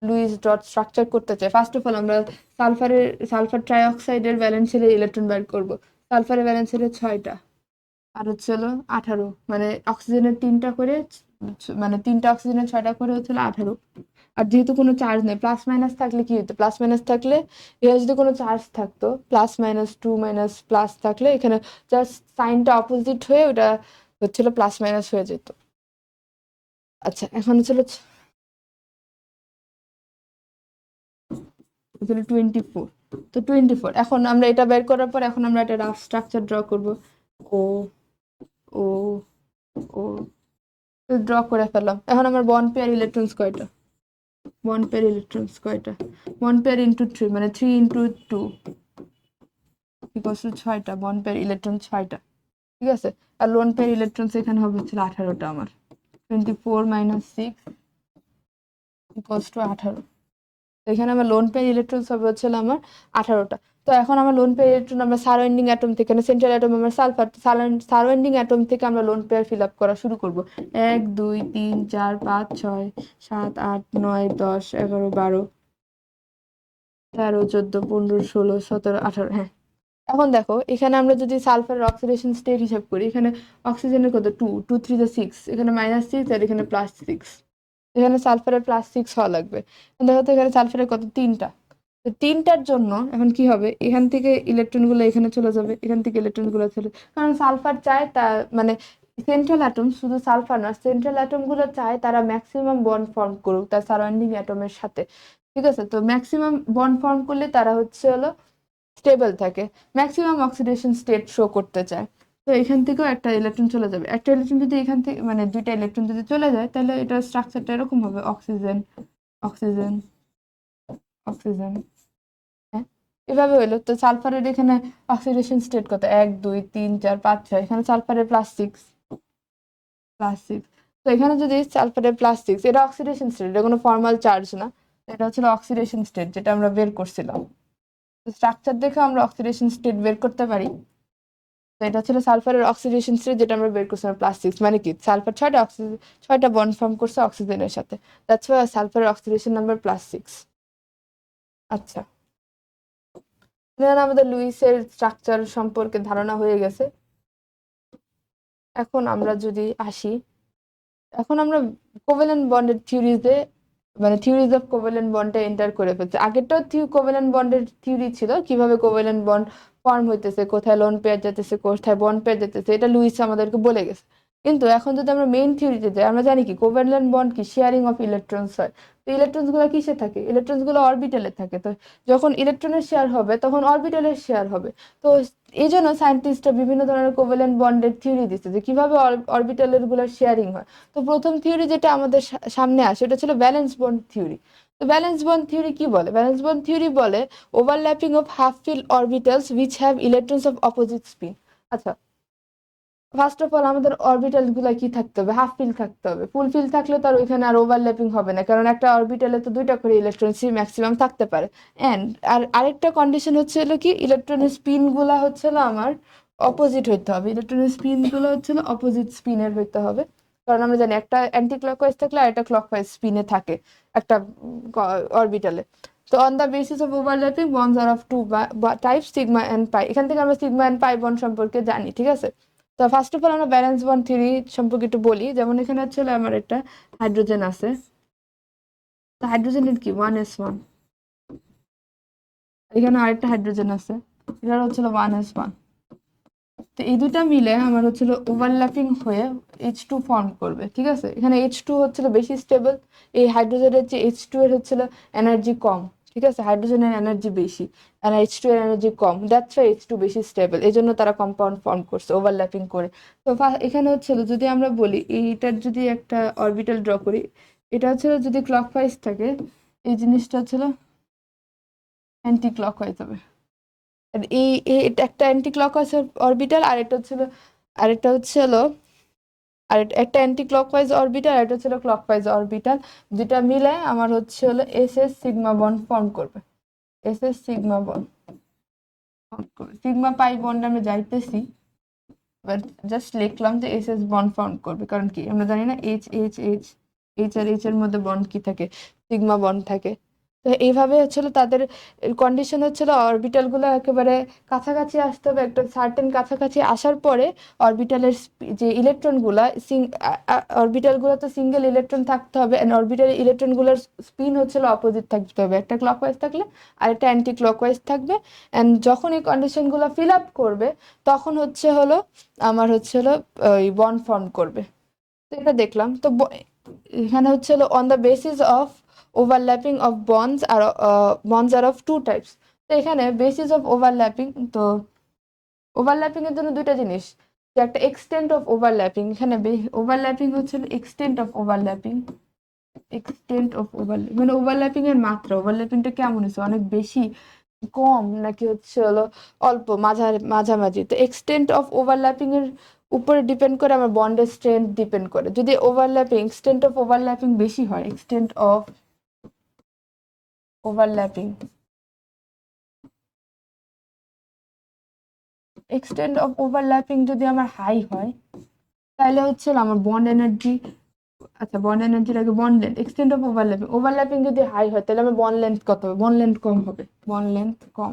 লুইস ডট স্ট্রাকচার করতে চাই, ফার্স্ট অফ অল আমরা সালফার ট্রাইঅক্সাইডের ভ্যালেন্সির ইলেকট্রন বের করব। সালফারের ভ্যালেন্সির 6টা, আর হচ্ছে হলো 18, মানে অক্সিজেনের 3টা করে, মানে 3টা অক্সিজেনের 6টা করে হচ্ছে 18। আর যেহেতু কোনো চার্জ নেই, প্লাস মাইনাস থাকলে কি হতো, প্লাস মাইনাস থাকলে এখানে যদি কোনো চার্জ থাকতো, plus minus two minus plus থাকলে এখানে জাস্ট সাইনটা অপোজিট হয়ে ওটা হচ্ছিল প্লাস মাইনাস হয়ে যেত। আচ্ছা, এখন হচ্ছিল 24। তো 24, এখন আমরা এটা বের করার পর এখন আমরা একটা রাফ স্ট্রাকচার ড্র করব। ও ও ও ড্র করে ফেললাম। এখন আমার বন্ড পেয়ার ইলেকট্রনস কয়টা, বন্ড পেয়ার ইন্টু 3, মানে 3 ইন্টু 2 ইকুয়ালস টু 6টা বন্ড পেয়ার ইলেকট্রন, 6টা। ঠিক আছে, আর লোন পেয়ার ইলেকট্রনস এখানে হবে হচ্ছে 18টা আমার। 24 মাইনাস 6 ইকুয়ালস টু 18। এখানে আমার লোন পেয়ার ইলেকট্রনস হবে হচ্ছে আমার 18টা। তো এখন আমার লোন পেয়ার ইলেকট্রন আমরা সারাউন্ডিং অ্যাটম থেকে, সেন্ট্রাল অ্যাটম আমার সালফার, সারাউন্ডিং অ্যাটম থেকে আমরা লোন পেয়ার ফিল আপ করা শুরু করব। 1 2 3 4 5 6 7 8 9 10 11 12 13 14 15 16 17 18। হ্যাঁ, এখন দেখো এখানে আমরা যদি সালফারের অক্সিডেশন স্টেট হিসাব করি, এখানে অক্সিজেনের কত, 2 2 3 6, এখানে -6 আর এখানে +6, এখানে সালফারের +6 হওয়া লাগবে। দেখো তো এখানে সালফারের কত, 3টা। তো 3টার জন্য এখন কি হবে, এখান থেকে ইলেকট্রনগুলো এখানে চলে যাবে, এখান থেকে ইলেকট্রনগুলো চলে, কারণ সালফার চায় তা, মানে সেন্ট্রাল অ্যাটম, শুধু সালফার না, সেন্ট্রাল অ্যাটম গুলো চায় তারা ম্যাক্সিমাম বন্ড ফর্ম করুক তার সারাউন্ডিং অ্যাটমের সাথে। ঠিক আছে, তো ম্যাক্সিমাম বন্ড ফর্ম করলে তারা হচ্ছে হলো স্টেবল থাকে, ম্যাক্সিমাম অক্সিডেশন স্টেট শো করতে চায়। তো এখান থেকেও একটা ইলেকট্রন চলে যাবে, একটা ইলেকট্রন যদি এখান থেকে, মানে দুইটা ইলেকট্রন যদি চলে যায়, তাহলে এটার স্ট্রাকচারটা এরকম হবে, অক্সিজেন অক্সিজেন অক্সিজেন। হ্যাঁ, এভাবে হইলো। তো সালফারের এখানে অক্সিডেশন স্টেট কত, 1 2 3 4 5 6, এখানে সালফারের +6। তো এখানে যদি সালফারের +6, এটা অক্সিডেশন স্টেট, এটা কোনো ফর্মাল চার্জ না, এটা হচ্ছে অক্সিডেশন স্টেট যেটা আমরা বের করছিলাম। স্ট্রাকচার দেখে আমরা অক্সিডেশন স্টেট বের করতে পারি। তো এটা ছিল সালফারের অক্সিডেশন স্টেট যেটা আমরা বের করছিলাম +6, মানে কি সালফার 6টা অক্সিজেন, 6টা বন্ড ফর্ম করছে অক্সিজেনের সাথে, দ্যাটস ওয়াই সালফারের অক্সিডেশন নাম্বার +6। আচ্ছা, আমাদের লুইসের স্ট্রাকচার সম্পর্কে ধারণা হয়ে গেছে। এখন আমরা যদি আসি, এখন আমরা কোভ্যালেন্ট বন্ডের থিওরিতে, মানে থিওরিজ অফ কোভ্যালেন্ট বন্ডে এন্টার করে ফেলছে। আগেরটাও কোভ্যালেন্ট বন্ডের থিওরি ছিল, কিভাবে কোভ্যালেন্ট বন্ড ফর্ম হইতেছে, কোথায় লোন পেয়ার যেতেছে, কোথায় বন্ড পেয়ার যেতেছে, এটা লুইস আমাদেরকে বলে গেছে। কিন্তু এখন যদি আমরা মেইন থিওরিতে যাই, আমরা জানি কি কোভ্যালেন্ট বন্ড কি, শেয়ারিং অফ ইলেকট্রনস হয়। তো ইলেকট্রনস গুলো কিসে থাকে, ইলেকট্রনস গুলো অরবিটালে থাকে। তো যখন ইলেকট্রনের শেয়ার হবে তখন অরবিটালের শেয়ার হবে। তো এই জন্য সায়েন্টিস্টরা বিভিন্ন ধরনের কোভ্যালেন্ট বন্ডের থিওরি দিচ্ছে যে কিভাবে অরবিটালের গুলোর শেয়ারিং হয়। তো প্রথম থিওরি যেটা আমাদের সামনে আসে এটা ছিল ভ্যালেন্স বন্ড থিওরি। তো ভ্যালেন্স বন্ড থিওরি কি বলে, ভ্যালেন্স বন্ড থিওরি বলে overlapping of half fill orbitals which have electrons of opposite spin. আচ্ছা, ফার্স্ট অফ অল আমাদের অরবিটাল গুলা কি থাকতে হবে, হাফ ফিল থাকতে হবে। ফুল ফিল থাকলে তার ওইখানে আর ওভারল্যাপিং হবে না, কারণ একটা অরবিটালে তো দুইটা করে ইলেকট্রন ম্যাক্সিমাম থাকতে পারে। এন্ড আর আরেকটা কন্ডিশন হচ্ছে হলো কি, ইলেকট্রনের স্পিন গুলা হচ্ছে না আমার অপোজিট হইতে হবে, ইলেকট্রনের স্পিন গুলো হচ্ছে না অপোজিট স্পিনের হইতে হবে। কারণ আমরা জানি একটা অ্যান্টি ক্লকওয়াইজ থাকলে আর একটা ক্লকওয়াইজ স্পিনে থাকে একটা অরবিটালে। তো on the basis of overlapping bonds R of two type, sigma and pi. এখান থেকে আমরা সিগমা এন্ড পাই বন্ড সম্পর্কে জানি। ঠিক আছে, তো ফার্স্ট অফ অল আমরা ব্যালেন্স বন্ড থিওরি সম্পর্কে একটু বলি। যেমন এখানে হচ্ছে আমার একটা হাইড্রোজেন আছে, তো হাইড্রোজেনের কি 1s1, এখানে আরেকটা হাইড্রোজেন আছে, এটা হচ্ছিল 1s1। তো এই দুটা মিলে আমার হচ্ছিল ওভারল্যাপিং হয়ে H2 ফর্ম করবে। ঠিক আছে, এখানে H2 হচ্ছিল বেশি স্টেবল, এই হাইড্রোজেনের যে H2 এর হচ্ছিল এনার্জি কম। ঠিক আছে, হাইড্রোজেনের এনার্জি বেশি আর H2 এর energy com, that's why H2 বেশি স্টেবল, এই জন্য তারা কম্পাউন্ড ফর্ম করছে ওভারল্যাপিং করে। তো এখানে হচ্ছিল যদি আমরা বলি এইটার যদি একটা অরবিটাল ড্র করি, এটা হচ্ছিল যদি ক্লকওয়াইজ থাকে, এই জিনিসটা হচ্ছিল অ্যান্টি ক্লকওয়াইজ হবে। আর এটা একটা অ্যান্টি ক্লকওয়াইজ অরবিটাল, আরেকটা হচ্ছে হলো আর একটা অ্যান্টি ক্লকওয়াইজ অরবিটাল, আর একটা হচ্ছে ক্লকওয়াইজ অরবিটাল। দুটা মিলে আমার হচ্ছে হলো S S sigma bond form করবে। S S sigma bond form করবে, সিগমা পাই বন্ড আমি যাইতেছি, বাট জাস্ট লিখলাম যে এস এস বন্ড ফর্ম করবে। কারণ কি আমরা জানি না H H H H R H এর মধ্যে বন্ড কি থাকে, সিগমা বন্ড থাকে। তো এইভাবে হচ্ছিল তাদের কন্ডিশন হচ্ছিল অরবিটাল গুলো একেবারে কাছাকাছি আসতে হবে, একটা সার্টেন কাছাকাছি আসার পরে অরবিটালের যে ইলেকট্রন গুলা অরবিটাল গুলো তো সিঙ্গেল ইলেকট্রন থাকতে হবে, এন্ড অরবিটালের ইলেকট্রন গুলোর স্পিন হচ্ছিল অপোজিট থাকতে হবে, একটা ক্লকওয়াইজ থাকলে আরেকটা অ্যান্টি ক্লকওয়াইজ থাকবে। এন্ড যখন এই কন্ডিশন গুলো ফিল আপ করবে তখন হচ্ছে হলো আমার হচ্ছে হলো ওই বন্ড ফর্ম করবে। তো এটা দেখলাম। তো এখানে হচ্ছে হলো on the basis of overlapping of bonds R of two types. তো এখানে বেসিস অফ ওভারল্যাপিং, তো ওভারল্যাপিং এর জন্য দুইটা জিনিস, যে একটা এক্সটেন্ট অফ ওভারল্যাপিং, এখানে ওভারল্যাপিং হচ্ছে extent of overlapping, extent of overlapping মানে ওভারল্যাপিং এর মাত্রা, ওভারল্যাপিংটা কেমন হচ্ছে, অনেক বেশি, কম, নাকি হচ্ছে হলো অল্প, মাঝামাঝি। তো এক্সটেন্ট অফ ওভারল্যাপিং এর উপরে ডিপেন্ড করে আমার বন্ডের স্ট্রেংথ ডিপেন্ড করে। যদি এক্সটেন্ট অফ ওভারল্যাপিং বেশি হয়, extent of overlapping extent of overlapping যদি আমার হাই হয়, তাহলে হচ্ছে আমার বন্ড এনার্জি, আচ্ছা বন্ড এনার্জির আগে bond length, extent of overlapping যদি হাই হয় তাহলে আমার বন্ড লেন্থ কত হবে, বন্ড লেন্থ কম হবে, বন্ড লেন্থ কম।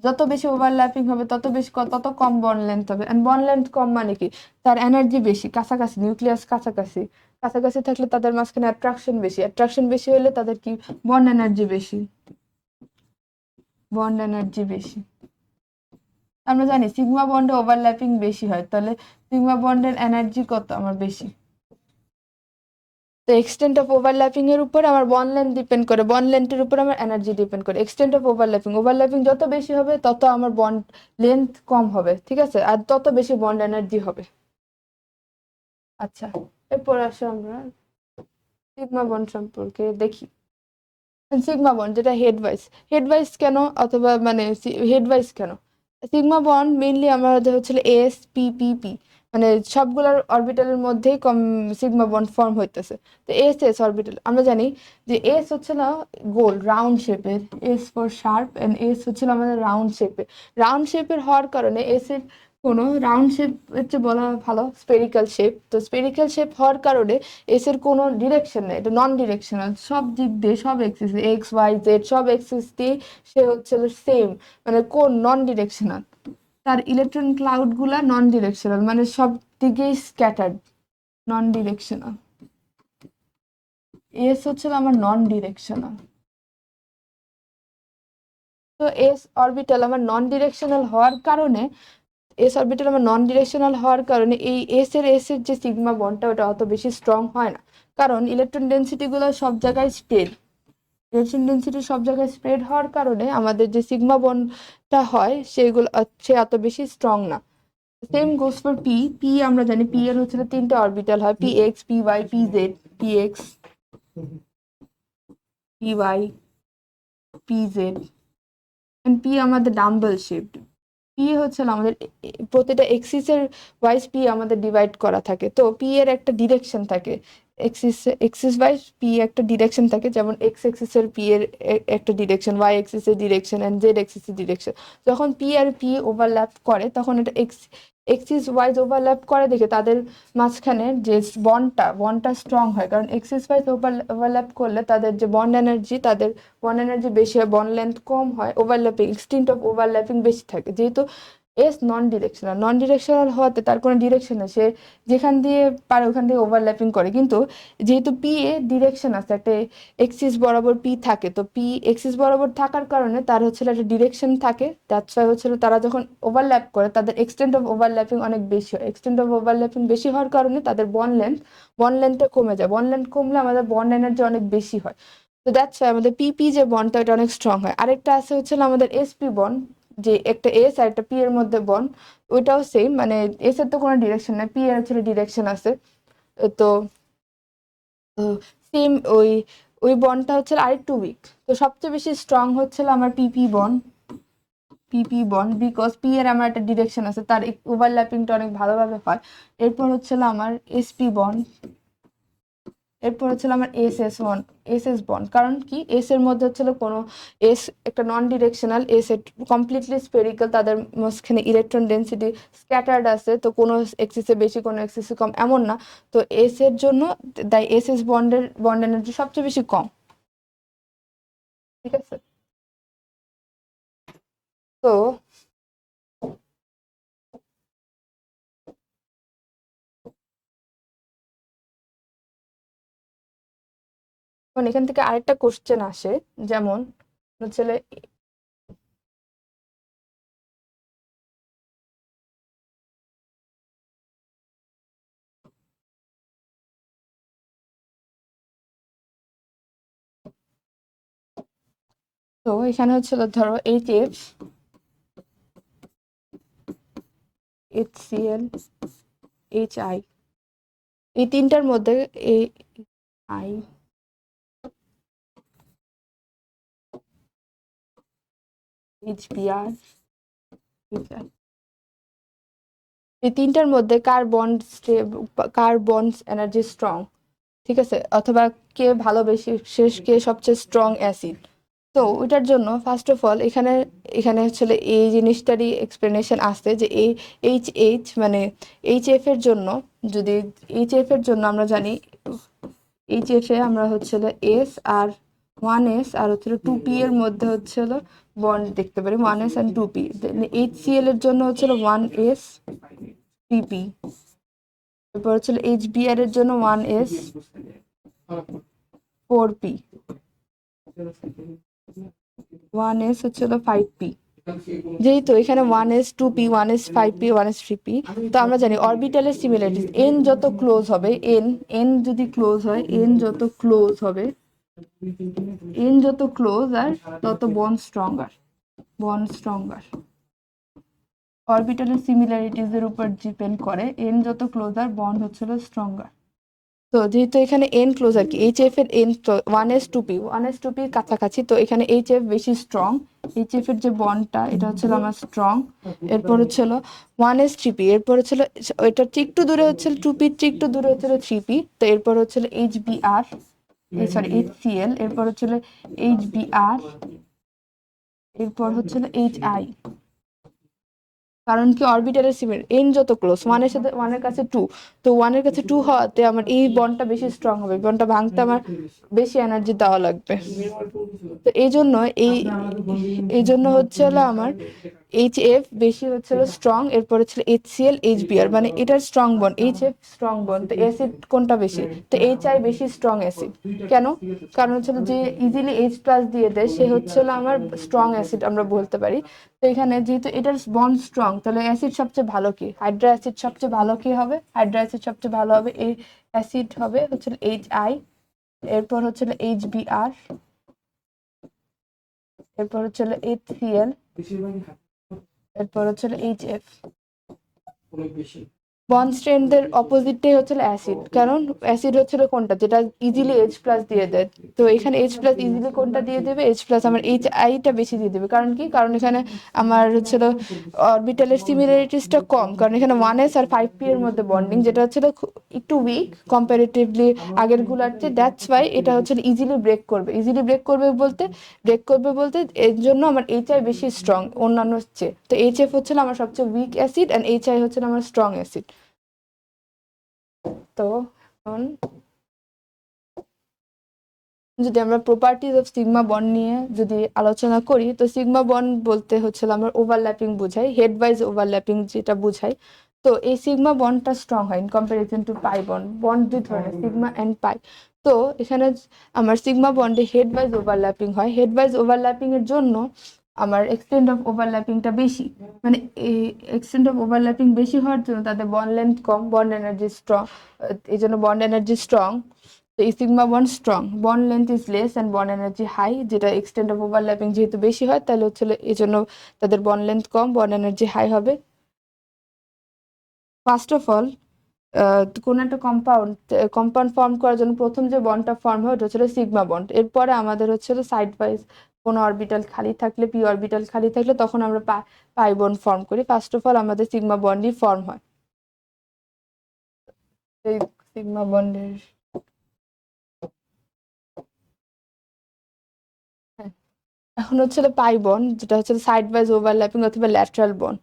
যত বেশি ওভারল্যাপিং হবে তত কম বন্ড লেন্থ হবে। এন্ড বন্ড লেন্থ কম মানে কি, তার এনার্জি বেশি, কাছাকাছি, নিউক্লিয়াস কাছাকাছি, কাছাকাছি থাকলে তাদের মাঝখানে অ্যাট্রাকশন বেশি, অ্যাট্রাকশন বেশি হলে তাদের কি বন্ড এনার্জি বেশি, বন্ড এনার্জি বেশি। আমরা জানি সিগমা বন্ডে ওভারল্যাপিং বেশি হয়, তাহলে সিগমা বন্ডের এনার্জি কত আমার বেশি। তো এক্সটেন্ট অফ ওভারল্যাপিং এর উপর আমার বন্ড লেন্থ ডিপেন্ড করে, বন্ড লেন্থের উপর আমার এনার্জি ডিপেন্ড করে। এক্সটেন্ট অফ ওভারল্যাপিং যত বেশি হবে তত আমার বন্ড লেন্থ কম হবে, ঠিক আছে, আর তত বেশি বন্ড এনার্জি হবে। আচ্ছা, এরপর আসো আমরা সিগমা বন্ড সম্পর্কে দেখি। সিগমা বন্ড যেটা হেডওয়াইজ কেন, অথবা মানে হেডওয়াইজ কেন, সিগমা বন্ড মেইনলি আমাদের হচ্ছিল এস পি পি পি, মানে সবগুলোর অরবিটালের মধ্যেই কম সিগমা বন্ড ফর্ম হইতেছে। তো এস এস অরবিটাল আমরা জানি যে এস হচ্ছে না গোল রাউন্ড শেপের, S for sharp, and S হচ্ছিল আমাদের রাউন্ড শেপের হওয়ার কারণে এস এর কোনো রাউন্ড শেপ হচ্ছে বলা ভালো স্পেরিক্যাল শেপ। তো স্পেরিক্যাল শেপ হওয়ার কারণে এস এর কোনো ডিরেকশন নেই, এটা নন ডিরেকশনাল, সব দিক দিয়ে সব এক্সিস এক্স ওয়াই জেড সব এক্সিস দিয়ে সে হচ্ছে সেম, মানে কোন নন ডিরেকশনাল। তার ইলেকট্রন ক্লাউড গুলা নন ডিরেকশনাল, মানে সব দিকেই স্ক্যাটার্ড, নন ডিরেকশনাল। এস হচ্ছে আমার নন ডিরেকশনাল। তো এস অরবিটাল আমার নন ডিরেকশনাল হওয়ার কারণে, এই এস এর যে সিগমা বন্ডটা ওটা অত বেশি স্ট্রং হয় না, কারণ ইলেকট্রন ডেন্সিটি গুলো সব জায়গায় স্প্রেড, ইলেকট্রন ডেন্সিটি সব জায়গায় স্প্রেড হওয়ার কারণে আমাদের যে সিগমা বন্ডটা হয় সেগুলো সে অত বেশি স্ট্রং না। সেম গোস ফর পি, আমরা জানি পি এর হচ্ছে তিনটা অরবিটাল হয়, P X, P Y, P Z, P X, P Y, P Z. P আমাদের ডাম্বল শেপড, পি হচ্ছে আমাদের প্রতিটা এক্সিসের ওয়াইজ পি আমাদের ডিভাইড করা থাকে। তো পি এর একটা ডিরেকশন থাকে, এক্সিস ওয়াইজ পি একটা ডিরেকশন থাকে, যেমন এক্স এক্সিসের পি এর একটা ডিরেকশন, ওয়াই এক্সিসের ডিরেকশন, এন্ড জেড এক্সিসের ডিরেকশন। যখন পি আর পি ওভারল্যাপ করে তখন এটা এক্সিস ওয়াইজ ওভারল্যাপ করে দেখে তাদের মাঝখানে যে বন্ডটা স্ট্রং হয়, কারণ এক্সিস ওয়াইজ ওভারল্যাপ করলে তাদের যে বন্ড এনার্জি বেশি হয়, বন্ড লেন্থ কম হয়, এক্সটেন্ট অফ ওভারল্যাপিং বেশি থাকে। যেহেতু এস নন ডিরেকশনাল হওয়াতে তার কোনো ডিরেকশন নেই, সে যেখান দিয়ে পারে ওখান থেকে ওভারল্যাপিং করে। কিন্তু যেহেতু পি এ ডিরেকশন আছে, একটা এক্সিস বরাবর পি থাকে, তো পি এক্সিস বরাবর থাকার কারণে তার হচ্ছে একটা ডিরেকশন থাকে, দ্যাটস ওয়াই হচ্ছে তারা যখন ওভারল্যাপ করে তাদের এক্সটেন্ট অফ ওভারল্যাপিং অনেক বেশি হয়। এক্সটেন্ট অফ ওভারল্যাপিং বেশি হওয়ার কারণে তাদের বন্ড লেন্থটা কমে যায়, বন্ড লেন্থ কমলে আমাদের বন্ড এনার্জি অনেক বেশি হয়। তো দ্যাটস ওয়াই আমাদের পিপি যে বন্ডটা এটা অনেক স্ট্রং হয়। আরেকটা আছে হচ্ছে আমাদের এসপি বন্ড, যে একটা এস আর একটা পি এর মধ্যে বন্ড, ওইটাও সেম, মানে এস এর তো কোনো ডিরেকশন নাই, পি এর হচ্ছে ডিরেকশন আছে। তো সেম ওই ওই বন্ডটা হচ্ছে আরেকটু উইক। তো সবচেয়ে বেশি স্ট্রং হচ্ছিল আমার P P bond, PP bond, because P এর আমার একটা ডিরেকশন আছে, তার ওভারল্যাপিংটা অনেক ভালোভাবে হয়। এরপর হচ্ছিল আমার SP বন্ড, এরপর হচ্ছিল আমার SS বন্ড। কারণ কি, এস এর মধ্যে হচ্ছিল কোনো এস একটা নন ডিরেকশনাল, এস কমপ্লিটলি স্পেরিক্যাল, তাদের মাঝখানে ইলেকট্রন ডেন্সিটি স্ক্যাটার্ড আছে, তো কোনো এক্সিসে বেশি কোনো এক্সিসে কম এমন না। তো এস এর জন্য তাই SS বন্ডের বন্ড এনার্জি সবচেয়ে বেশি কম। ঠিক আছে, তো এখান থেকে আরেকটা কোশ্চেন আসে, যেমন হচ্ছে তো এখানে হচ্ছিল ধরো HF, HCl, HI, এই তিনটার মধ্যে আই HBr, এই তিনটার মধ্যে কার বন্ড এনার্জি স্ট্রং, ঠিক আছে, অথবা কে ভালো বেশি শেষ, কে সবচেয়ে স্ট্রং অ্যাসিড। তো ওইটার জন্য ফার্স্ট অফ অল এখানে এখানে হচ্ছে এই জিনিসটারই এক্সপ্লেনেশন আসছে যে এই এইচ মানে HF এর জন্য, যদি HF এর জন্য আমরা জানি HF এ আমরা হচ্ছে এস আর 1s আর হচ্ছে 2p এর মধ্যে হচ্ছে বন্ড দেখতে পারি, 1s and 2p। HCl এর জন্য হচ্ছে 1s 3p, এরপর হচ্ছে HBr এর জন্য 1s 4p, 1s হচ্ছে 5p। যেহেতু এখানে 1s 2p 1s 5p 1s 3p, তো আমরা জানি অরবিটালের সিমিলারিটিস, n যত ক্লোজ হবে, n যদি ক্লোজ হয়, n যত ক্লোজ হবে, n যত ক্লোজ আর তত বন্ড স্ট্রঙ্গার অরবিটালের সিমিলারিটিস এর উপর ডিপেন্ড করে, n যত ক্লোজার বন্ড হচ্ছিল স্ট্রঙ্গার। তো যেহেতু এখানে n ক্লোজ আর কি, HF এর n 1s 2p কাছাকাছি, তো এখানে HF বেশি স্ট্রং, HF এর যে বন্ডটা এটা হচ্ছিল আমার স্ট্রং। এরপর হচ্ছিল 1s 3p, এরপর হচ্ছিল এটা একটু দূরে হচ্ছিল 2p, একটু দূরে হচ্ছিল 3p, তো এরপর হচ্ছিল HBr, HCl, এরপর হচ্ছিল HBr, এরপর হচ্ছিল HI। কারণ কি, অরবিটালের সিমের এন যত ক্লোজ, ওয়ানের সাথে ওয়ানের কাছে 2, তো ওয়ানের কাছে 2 হওয়াতে আমার এই বন্ডটা বেশি স্ট্রং হবে, বন্ডটা ভাঙতে আমার বেশি এনার্জি দেওয়া লাগবে। তো এই জন্য হচ্ছে হলো আমার HF বেশি হচ্ছে স্ট্রং, এরপর হচ্ছে HCl HBr, মানে এটার strong bond, HF strong bond, তো অ্যাসিড কোনটা বেশি, তো HI বেশি স্ট্রং অ্যাসিড। কেন? কারণ হচ্ছে যে ইজিলি H+ দিয়ে দেয় সে হচ্ছে আমার স্ট্রং অ্যাসিড আমরা বলতে পারি। তো এখানে যেহেতু এটার বন্ড স্ট্রং, তাহলে অ্যাসিড সবচেয়ে ভালো কি, হাইড্রা অ্যাসিড সবচেয়ে ভালো কি হবে, হাইড্রা অ্যাসিড সবচেয়ে ভালো হবে, এই অ্যাসিড হবে হচ্ছে HI, এরপর হচ্ছে HBr, এরপর হচ্ছে HCl, এরপর হচ্ছে HF। বন্ড স্ট্রেন্থের অপোজিটটাই হচ্ছে অ্যাসিড, কারণ অ্যাসিড হচ্ছে কোনটা, যেটা ইজিলি H+ দিয়ে দেয়, তো এখানে H+ ইজিলি কোনটা দিয়ে দেবে, H+ আমার HI-টা বেশি দিয়ে দেবে। কারণ কি, কারণ এখানে আমার হচ্ছে অরবিটালের সিমিলারিটিসটা কম, কারণ এখানে 1s আর 5p এর মধ্যে বন্ডিং, যেটা হচ্ছে একটু উইক কম্পারেটিভলি আগের গুলার চেয়ে, দ্যাটস ওয়াই এটা হচ্ছে ইজিলি ব্রেক করবে বলতে এর জন্য আমার HI বেশি স্ট্রং অন্যান্য চেয়ে, তো HF হচ্ছে আমার সবচেয়ে উইক অ্যাসিড এন্ড HI হচ্ছে আমার স্ট্রং অ্যাসিড। তো এখন যদি আমরা প্রপার্টিজ অফ সিগমা বন্ড নিয়ে যদি আলোচনা করি, তো সিগমা বন্ড বলতে হচ্ছে আমরা ওভারল্যাপিং বোঝাই, হেড ওয়াইজ ওভারল্যাপিং যেটা বোঝাই। তো এই সিগমা বন্ডটা স্ট্রং হয় in comparison two pi bond, bond দুই ধরনের, সিগমা এন্ড পাই। তো এখানে আমার সিগমা বন্ডে হেড ওয়াইজ ওভারল্যাপিং হয়, হেড ওয়াইজ ওভারল্যাপিং এর জন্য আমার এক্সটেন্ট অফ ওভারল্যাপিংটা বেশি, মানে এই এক্সটেন্ট অফ ওভারল্যাপিং বেশি হওয়ার জন্য তাদের বন্ড লেন্থ কম, বন্ড এনার্জি স্ট্রং, এই জন্য বন্ড এনার্জি স্ট্রং। তো এই sigma bond strong, bond length is less and bond energy high, যেটা এক্সটেন্ট অফ ওভারল্যাপিং যেহেতু বেশি হয় তাহলে হচ্ছে এই জন্য তাদের বন্ড লেন্থ কম, বন্ড এনার্জি হাই হবে। ফার্স্ট অফ অল কোন একটা কম্পাউন্ড ফর্ম করার জন্য প্রথম যে বন্ডটা ফর্ম হয় ওটা হচ্ছিল সিগমা বন্ড। এরপরে আমাদের হচ্ছিল সাইড ওয়াইজ কোনো অরবিটাল খালি থাকলে, পি অরবিটাল খালি থাকলে তখন আমরা পাই বন্ড ফর্ম করি। ফার্স্ট অফ অল আমাদের সিগমা বন্ডই ফর্ম হয়। এই সিগমা বন্ডের এখন হচ্ছিল পাই বন্ড, যেটা হচ্ছে সাইড ওয়াইজ ওভারল্যাপিং অথবা ল্যাটারাল বন্ড।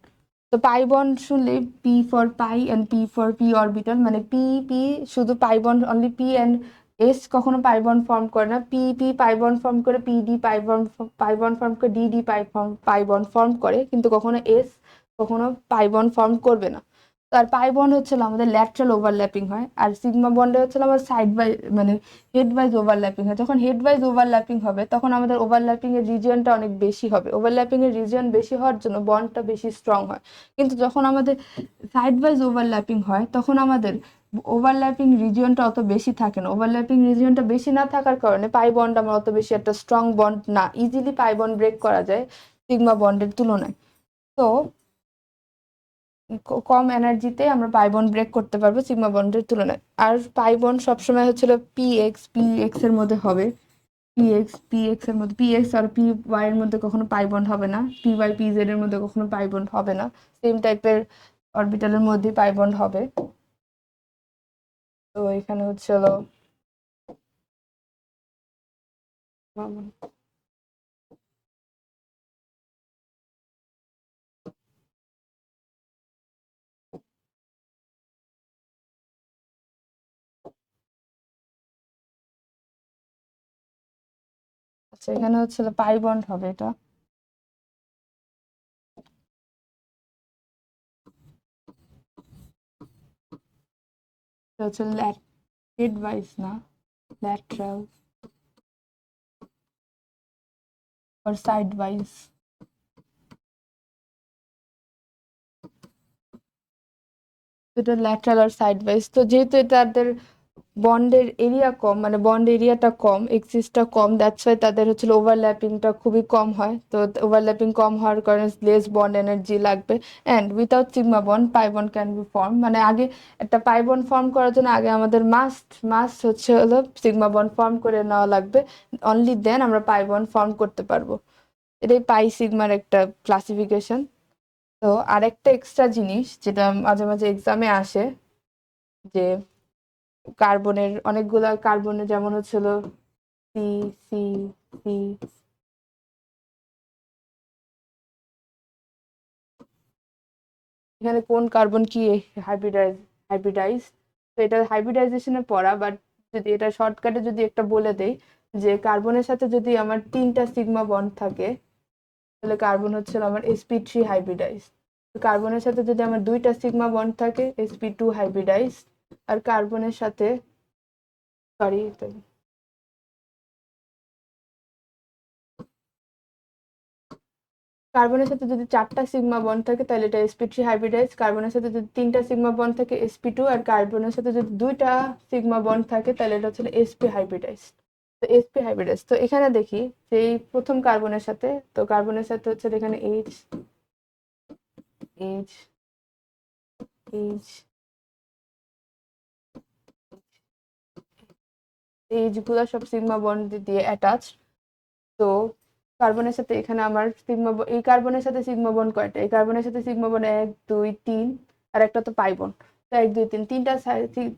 তো পাই বন্ড শুনলে P for pi and P for P orbital, মানে পি পি শুধু pi bond only P and S কখনো পাই বন্ড ফর্ম করে না। P P pi bond form করে, P D pi bond form করে, D D pi bond form করে, কিন্তু কখনো এস কখনো পাই বন্ড ফর্ম করবে না। তো আর পাই বন্ড হচ্ছিল আমাদের ল্যাটারাল ওভারল্যাপিং হয়, আর সিগমা বন্ডে হচ্ছিল আমার সাইড বাই মানে হেড ওয়াইজ ওভারল্যাপিং হয়। যখন হেড ওয়াইজ ওভারল্যাপিং হবে তখন আমাদের ওভারল্যাপিং এর রিজিয়নটা অনেক বেশি হবে, ওভারল্যাপিং এর রিজিয়ন বেশি হওয়ার জন্য বন্ডটা বেশি স্ট্রং হয়। কিন্তু যখন আমাদের সাইড ওয়াইজ ওভারল্যাপিং হয় তখন আমাদের ওভারল্যাপিং রিজিয়নটা অত বেশি থাকে না। ওভারল্যাপিং রিজিয়নটা বেশি না থাকার কারণে পাই বন্ড আমার অত বেশি একটা স্ট্রং বন্ড না, ইজিলি পাই বন্ড ব্রেক করা যায় সিগমা বন্ডের তুলনায়। তো কম এনার্জিতে আমরা পাই বন্ড ব্রেক করতে পারবো সিগমা বন্ডের তুলনায়। আর পাই বন্ড সবসময় হচ্ছিল পি এক্স এর মধ্যে হবে, পি এক্স এর মধ্যে, পি এক্স আর পি ওয়াই এর মধ্যে কখনো পাই বন্ড হবে না, পি ওয়াই পি জেড এর মধ্যে কখনো পাই বন্ড হবে না। সেম টাইপের অরবিটালের মধ্যে পাই বন্ড হবে। তো এখানে হচ্ছে হলো আচ্ছা, এখানে হচ্ছে পাই বন্ড হবে এটা। এটা হচ্ছে হেড ওয়াইজ না, ল্যাটারাল আর সাইড ওয়াইজ। এটা ল্যাটারাল আর সাইড ওয়াইজ। তো যেহেতু এটাদের বন্ডের এরিয়া কম, মানে বন্ড এরিয়াটা কম, এক্সিসটা কম, দ্যাটস ওয়াই তাদের হচ্ছে ওভারল্যাপিংটা খুবই কম হয়। তো ওভারল্যাপিং কম হওয়ার কারণে লেস বন্ড এনার্জি লাগবে। And without sigma bond pi bond can be form, মানে আগে একটা পাই বন্ড ফর্ম করার জন্য আগে আমাদের মাস্ট মাস্ট হচ্ছে হলো সিগমা বন্ড ফর্ম করে নেওয়া লাগবে। অনলি দেন আমরা পাই বন্ড ফর্ম করতে পারবো। এটাই পাই সিগমার একটা ক্লাসিফিকেশন। তো আরেকটা এক্সট্রা জিনিস যেটা মাঝে মাঝে এক্সামে আসে, যে কার্বনের অনেকগুলা কার্বনের যেমন হচ্ছিল সি সি সি, এখানে কোন কার্বন কি হাইব্রিডাইজ। তো এটা হাইব্রিডাইজেশনে পড়া, বাট যদি এটা শর্টকাটে যদি একটা বলে দেই, যে কার্বনের সাথে যদি আমার 3টা সিগমা বন্ড থাকে তাহলে কার্বন হচ্ছে আমার sp3 হাইব্রিডাইজ। কার্বনের সাথে যদি আমার 2টা সিগমা বন্ড থাকে sp2 হাইব্রিডাইজ। আর কার্বনের সাথে সরি কার্বনের সাথে যদি 4টা সিগমা বন্ড থাকে তাহলে এটা sp3 হাইব্রিডাইজ। কার্বনের সাথে যদি 3টা সিগমা বন্ড থাকে sp2। আর কার্বনের সাথে যদি 2টা সিগমা বন্ড থাকে তাহলে এটা হচ্ছে sp হাইব্রিডাইজ। তো sp হাইব্রিডাইজ, তো এখানে দেখি যে এই প্রথম কার্বনের সাথে, তো কার্বনের সাথে হচ্ছে এখানে এইচ এইচ এইচ এইচ গুলা সব সিগমা বন্ড দিয়ে অ্যাটাচ। তো কার্বনের সাথে এখানে আমার এই কার্বনের সাথে সিগমা বন্ড কয়টা, এই কার্বনের সাথে সিগমা বন্ড 1 2 3, আর একটা তো পাই বন্ড। তো 1 2 3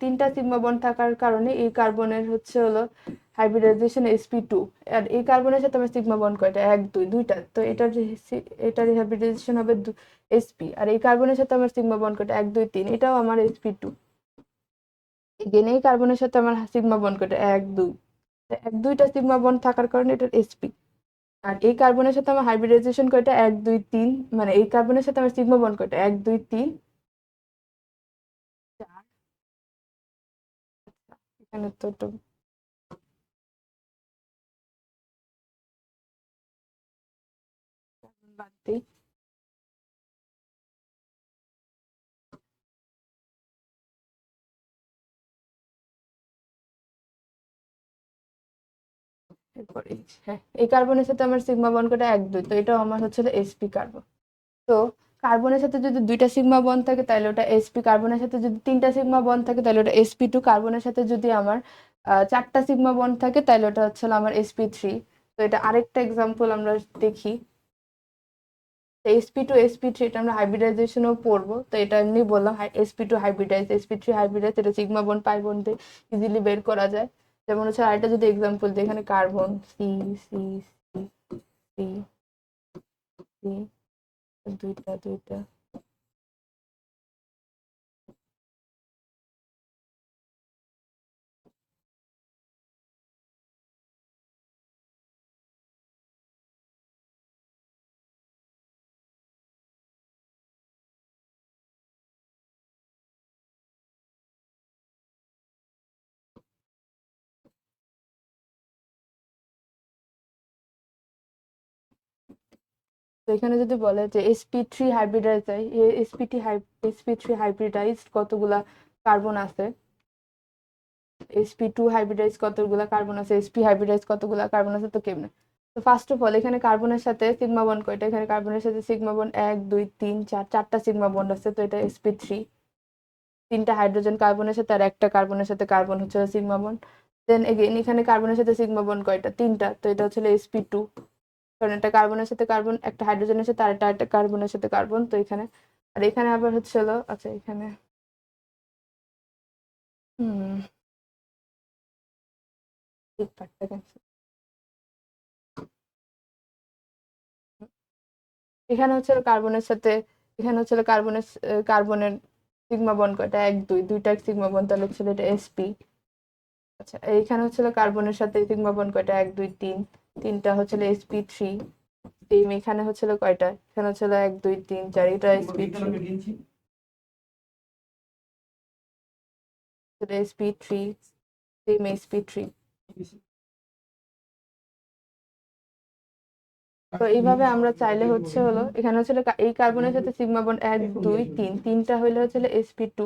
তিনটা সিগমা বন্ড থাকার কারণে এই কার্বনের হচ্ছে হলো হাইব্রিডাইজেশন sp2। আর এই কার্বনের সাথে আমার সিগমা বন্ড কয়টা, 1 2 দুইটা, তো এটার হাইব্রিডাইজেশন হবে sp। আর এই কার্বনের সাথে আমার সিগমা বন্ড কয়টা, 1 2 3, এটাও আমার sp2। এগেন এই কার্বনের সাথে আমার সিগমা বন্ড কয়টা, 1 2, 1 2টা সিগমা বন্ড থাকার কারণে এটার sp। আর এই কার্বনের সাথে আমার হাইব্রিডাইজেশন কয়টা, 1 2 3, মানে এই কার্বনের সাথে আমার সিগমা বন্ড কয়টা, 1 2 3 4। এখানে তো একটু বাদ দিই। এরপর হ্যাঁ, এই কার্বনের সাথে আমার সিগমা বন্ড কয়টা, 1 2, তো এটাও আমার হচ্ছে sp কার্বন। তো কার্বনের সাথে যদি 2টা সিগমা বন্ড থাকে তাহলে ওটা sp, কার্বনের সাথে যদি 3টা সিগমা বন্ড থাকে তাহলে ওটা sp2, কার্বনের সাথে যদি আমার 4টা সিগমা বন্ড থাকে তাহলে ওটা হচ্ছে আমার sp3। তো এটা আরেকটা এক্সাম্পল আমরা দেখি। sp2 sp3 এটা আমরা হাইব্রিডাইজেশনও পড়বো, তো এটা এমনি বললাম sp2 হাইব্রিডাইজ sp3 হাইব্রিডাইজ, এটা সিগমা বন্ড পাই বন্ডে ইজিলি বের করা যায়। যেমন হচ্ছে আরেকটা যদি এক্সাম্পল দিই, এখানে carbon C C C C C, দুইটা দুইটা। তো এখানে যদি বলে যে sp3 হাইব্রিডাইজ, sp3 হাইব্রিডাইজ কতগুলা কার্বন আছে, sp2 হাইব্রিডাইজ কতগুলা কার্বন আছে, sp হাইব্রিডাইজ কতগুলা কার্বন আছে, তো কেমনে? তো ফার্স্ট অফ অল এখানে কার্বনের সাথে সিগমা বন্ড কয়টা, এখানে কার্বনের সাথে সিগমা বন্ড 1 2 3 4, 4টা সিগমা বন্ড আছে, তো এটা sp3। 3টা হাইড্রোজেন কার্বনের সাথে আর একটা কার্বনের সাথে কার্বন হচ্ছে সিগমা বন্ড। দেন এগেইন এখানে কার্বনের সাথে সিগমা বন্ড কয়টা, 3টা, তো এটা হচ্ছে sp2। কারণ একটা কার্বনের সাথে কার্বন, একটা হাইড্রোজেনের সাথে আরেকটা একটা কার্বনের সাথে কার্বন, তো এখানে আর এখানে আবার হচ্ছে হলো, আচ্ছা এখানে হুম এই পার্টটা cancel। এখানে হচ্ছে কার্বনের সাথে, এখানে হচ্ছে কার্বনের কার্বনের সিগমা বন্ড কয়টা, 1 2, দুইটা সিগমা বন্ড, তাহলে হচ্ছে এটা sp। আচ্ছা এইখানে হচ্ছে কার্বনের সাথে সিগমা বন্ড কয়টা, 1 2 3, তিনটা হচ্ছে sp3। সেম এখানে হচ্ছে কয়টা, এখানে হচ্ছে 1 2 3 4, এটা sp3, sp3, সেম sp3। তো এইভাবে আমরা চাইলে হচ্ছে হলো এখানে হচ্ছে এই কার্বনের সাথে সিগমা বন্ড 1 2 3, তিনটা হইলে হচ্ছে sp2,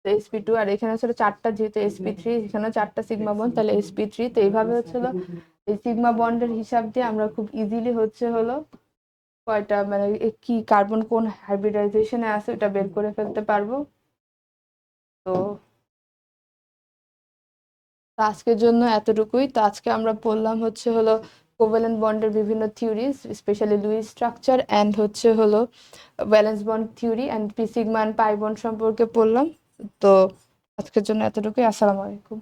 তো sp2, আর এখানে হচ্ছে 4টা, যেহেতু sp3 এখানে 4টা সিগমা বন্ড, তাহলে sp3। তো এইভাবে হচ্ছে এই সিগমা বন্ডের হিসাব দিয়ে আমরা খুব ইজিলি হচ্ছে হলো কয়টা মানে কি কার্বন কোন হাইব্রিডাইজেশনে আছে ওটা বের করে ফেলতে পারবো। তো আজকের জন্য এতটুকুই। তো আজকে আমরা পড়লাম হচ্ছে হলো কোভ্যালেন্ট বন্ডের বিভিন্ন theories, specially Lewis structure and হচ্ছে হলো valence bond theory and P sigma and pi bond সম্পর্কে পড়লাম। তো আজকের জন্য এতটুকুই। আসসালামু আলাইকুম।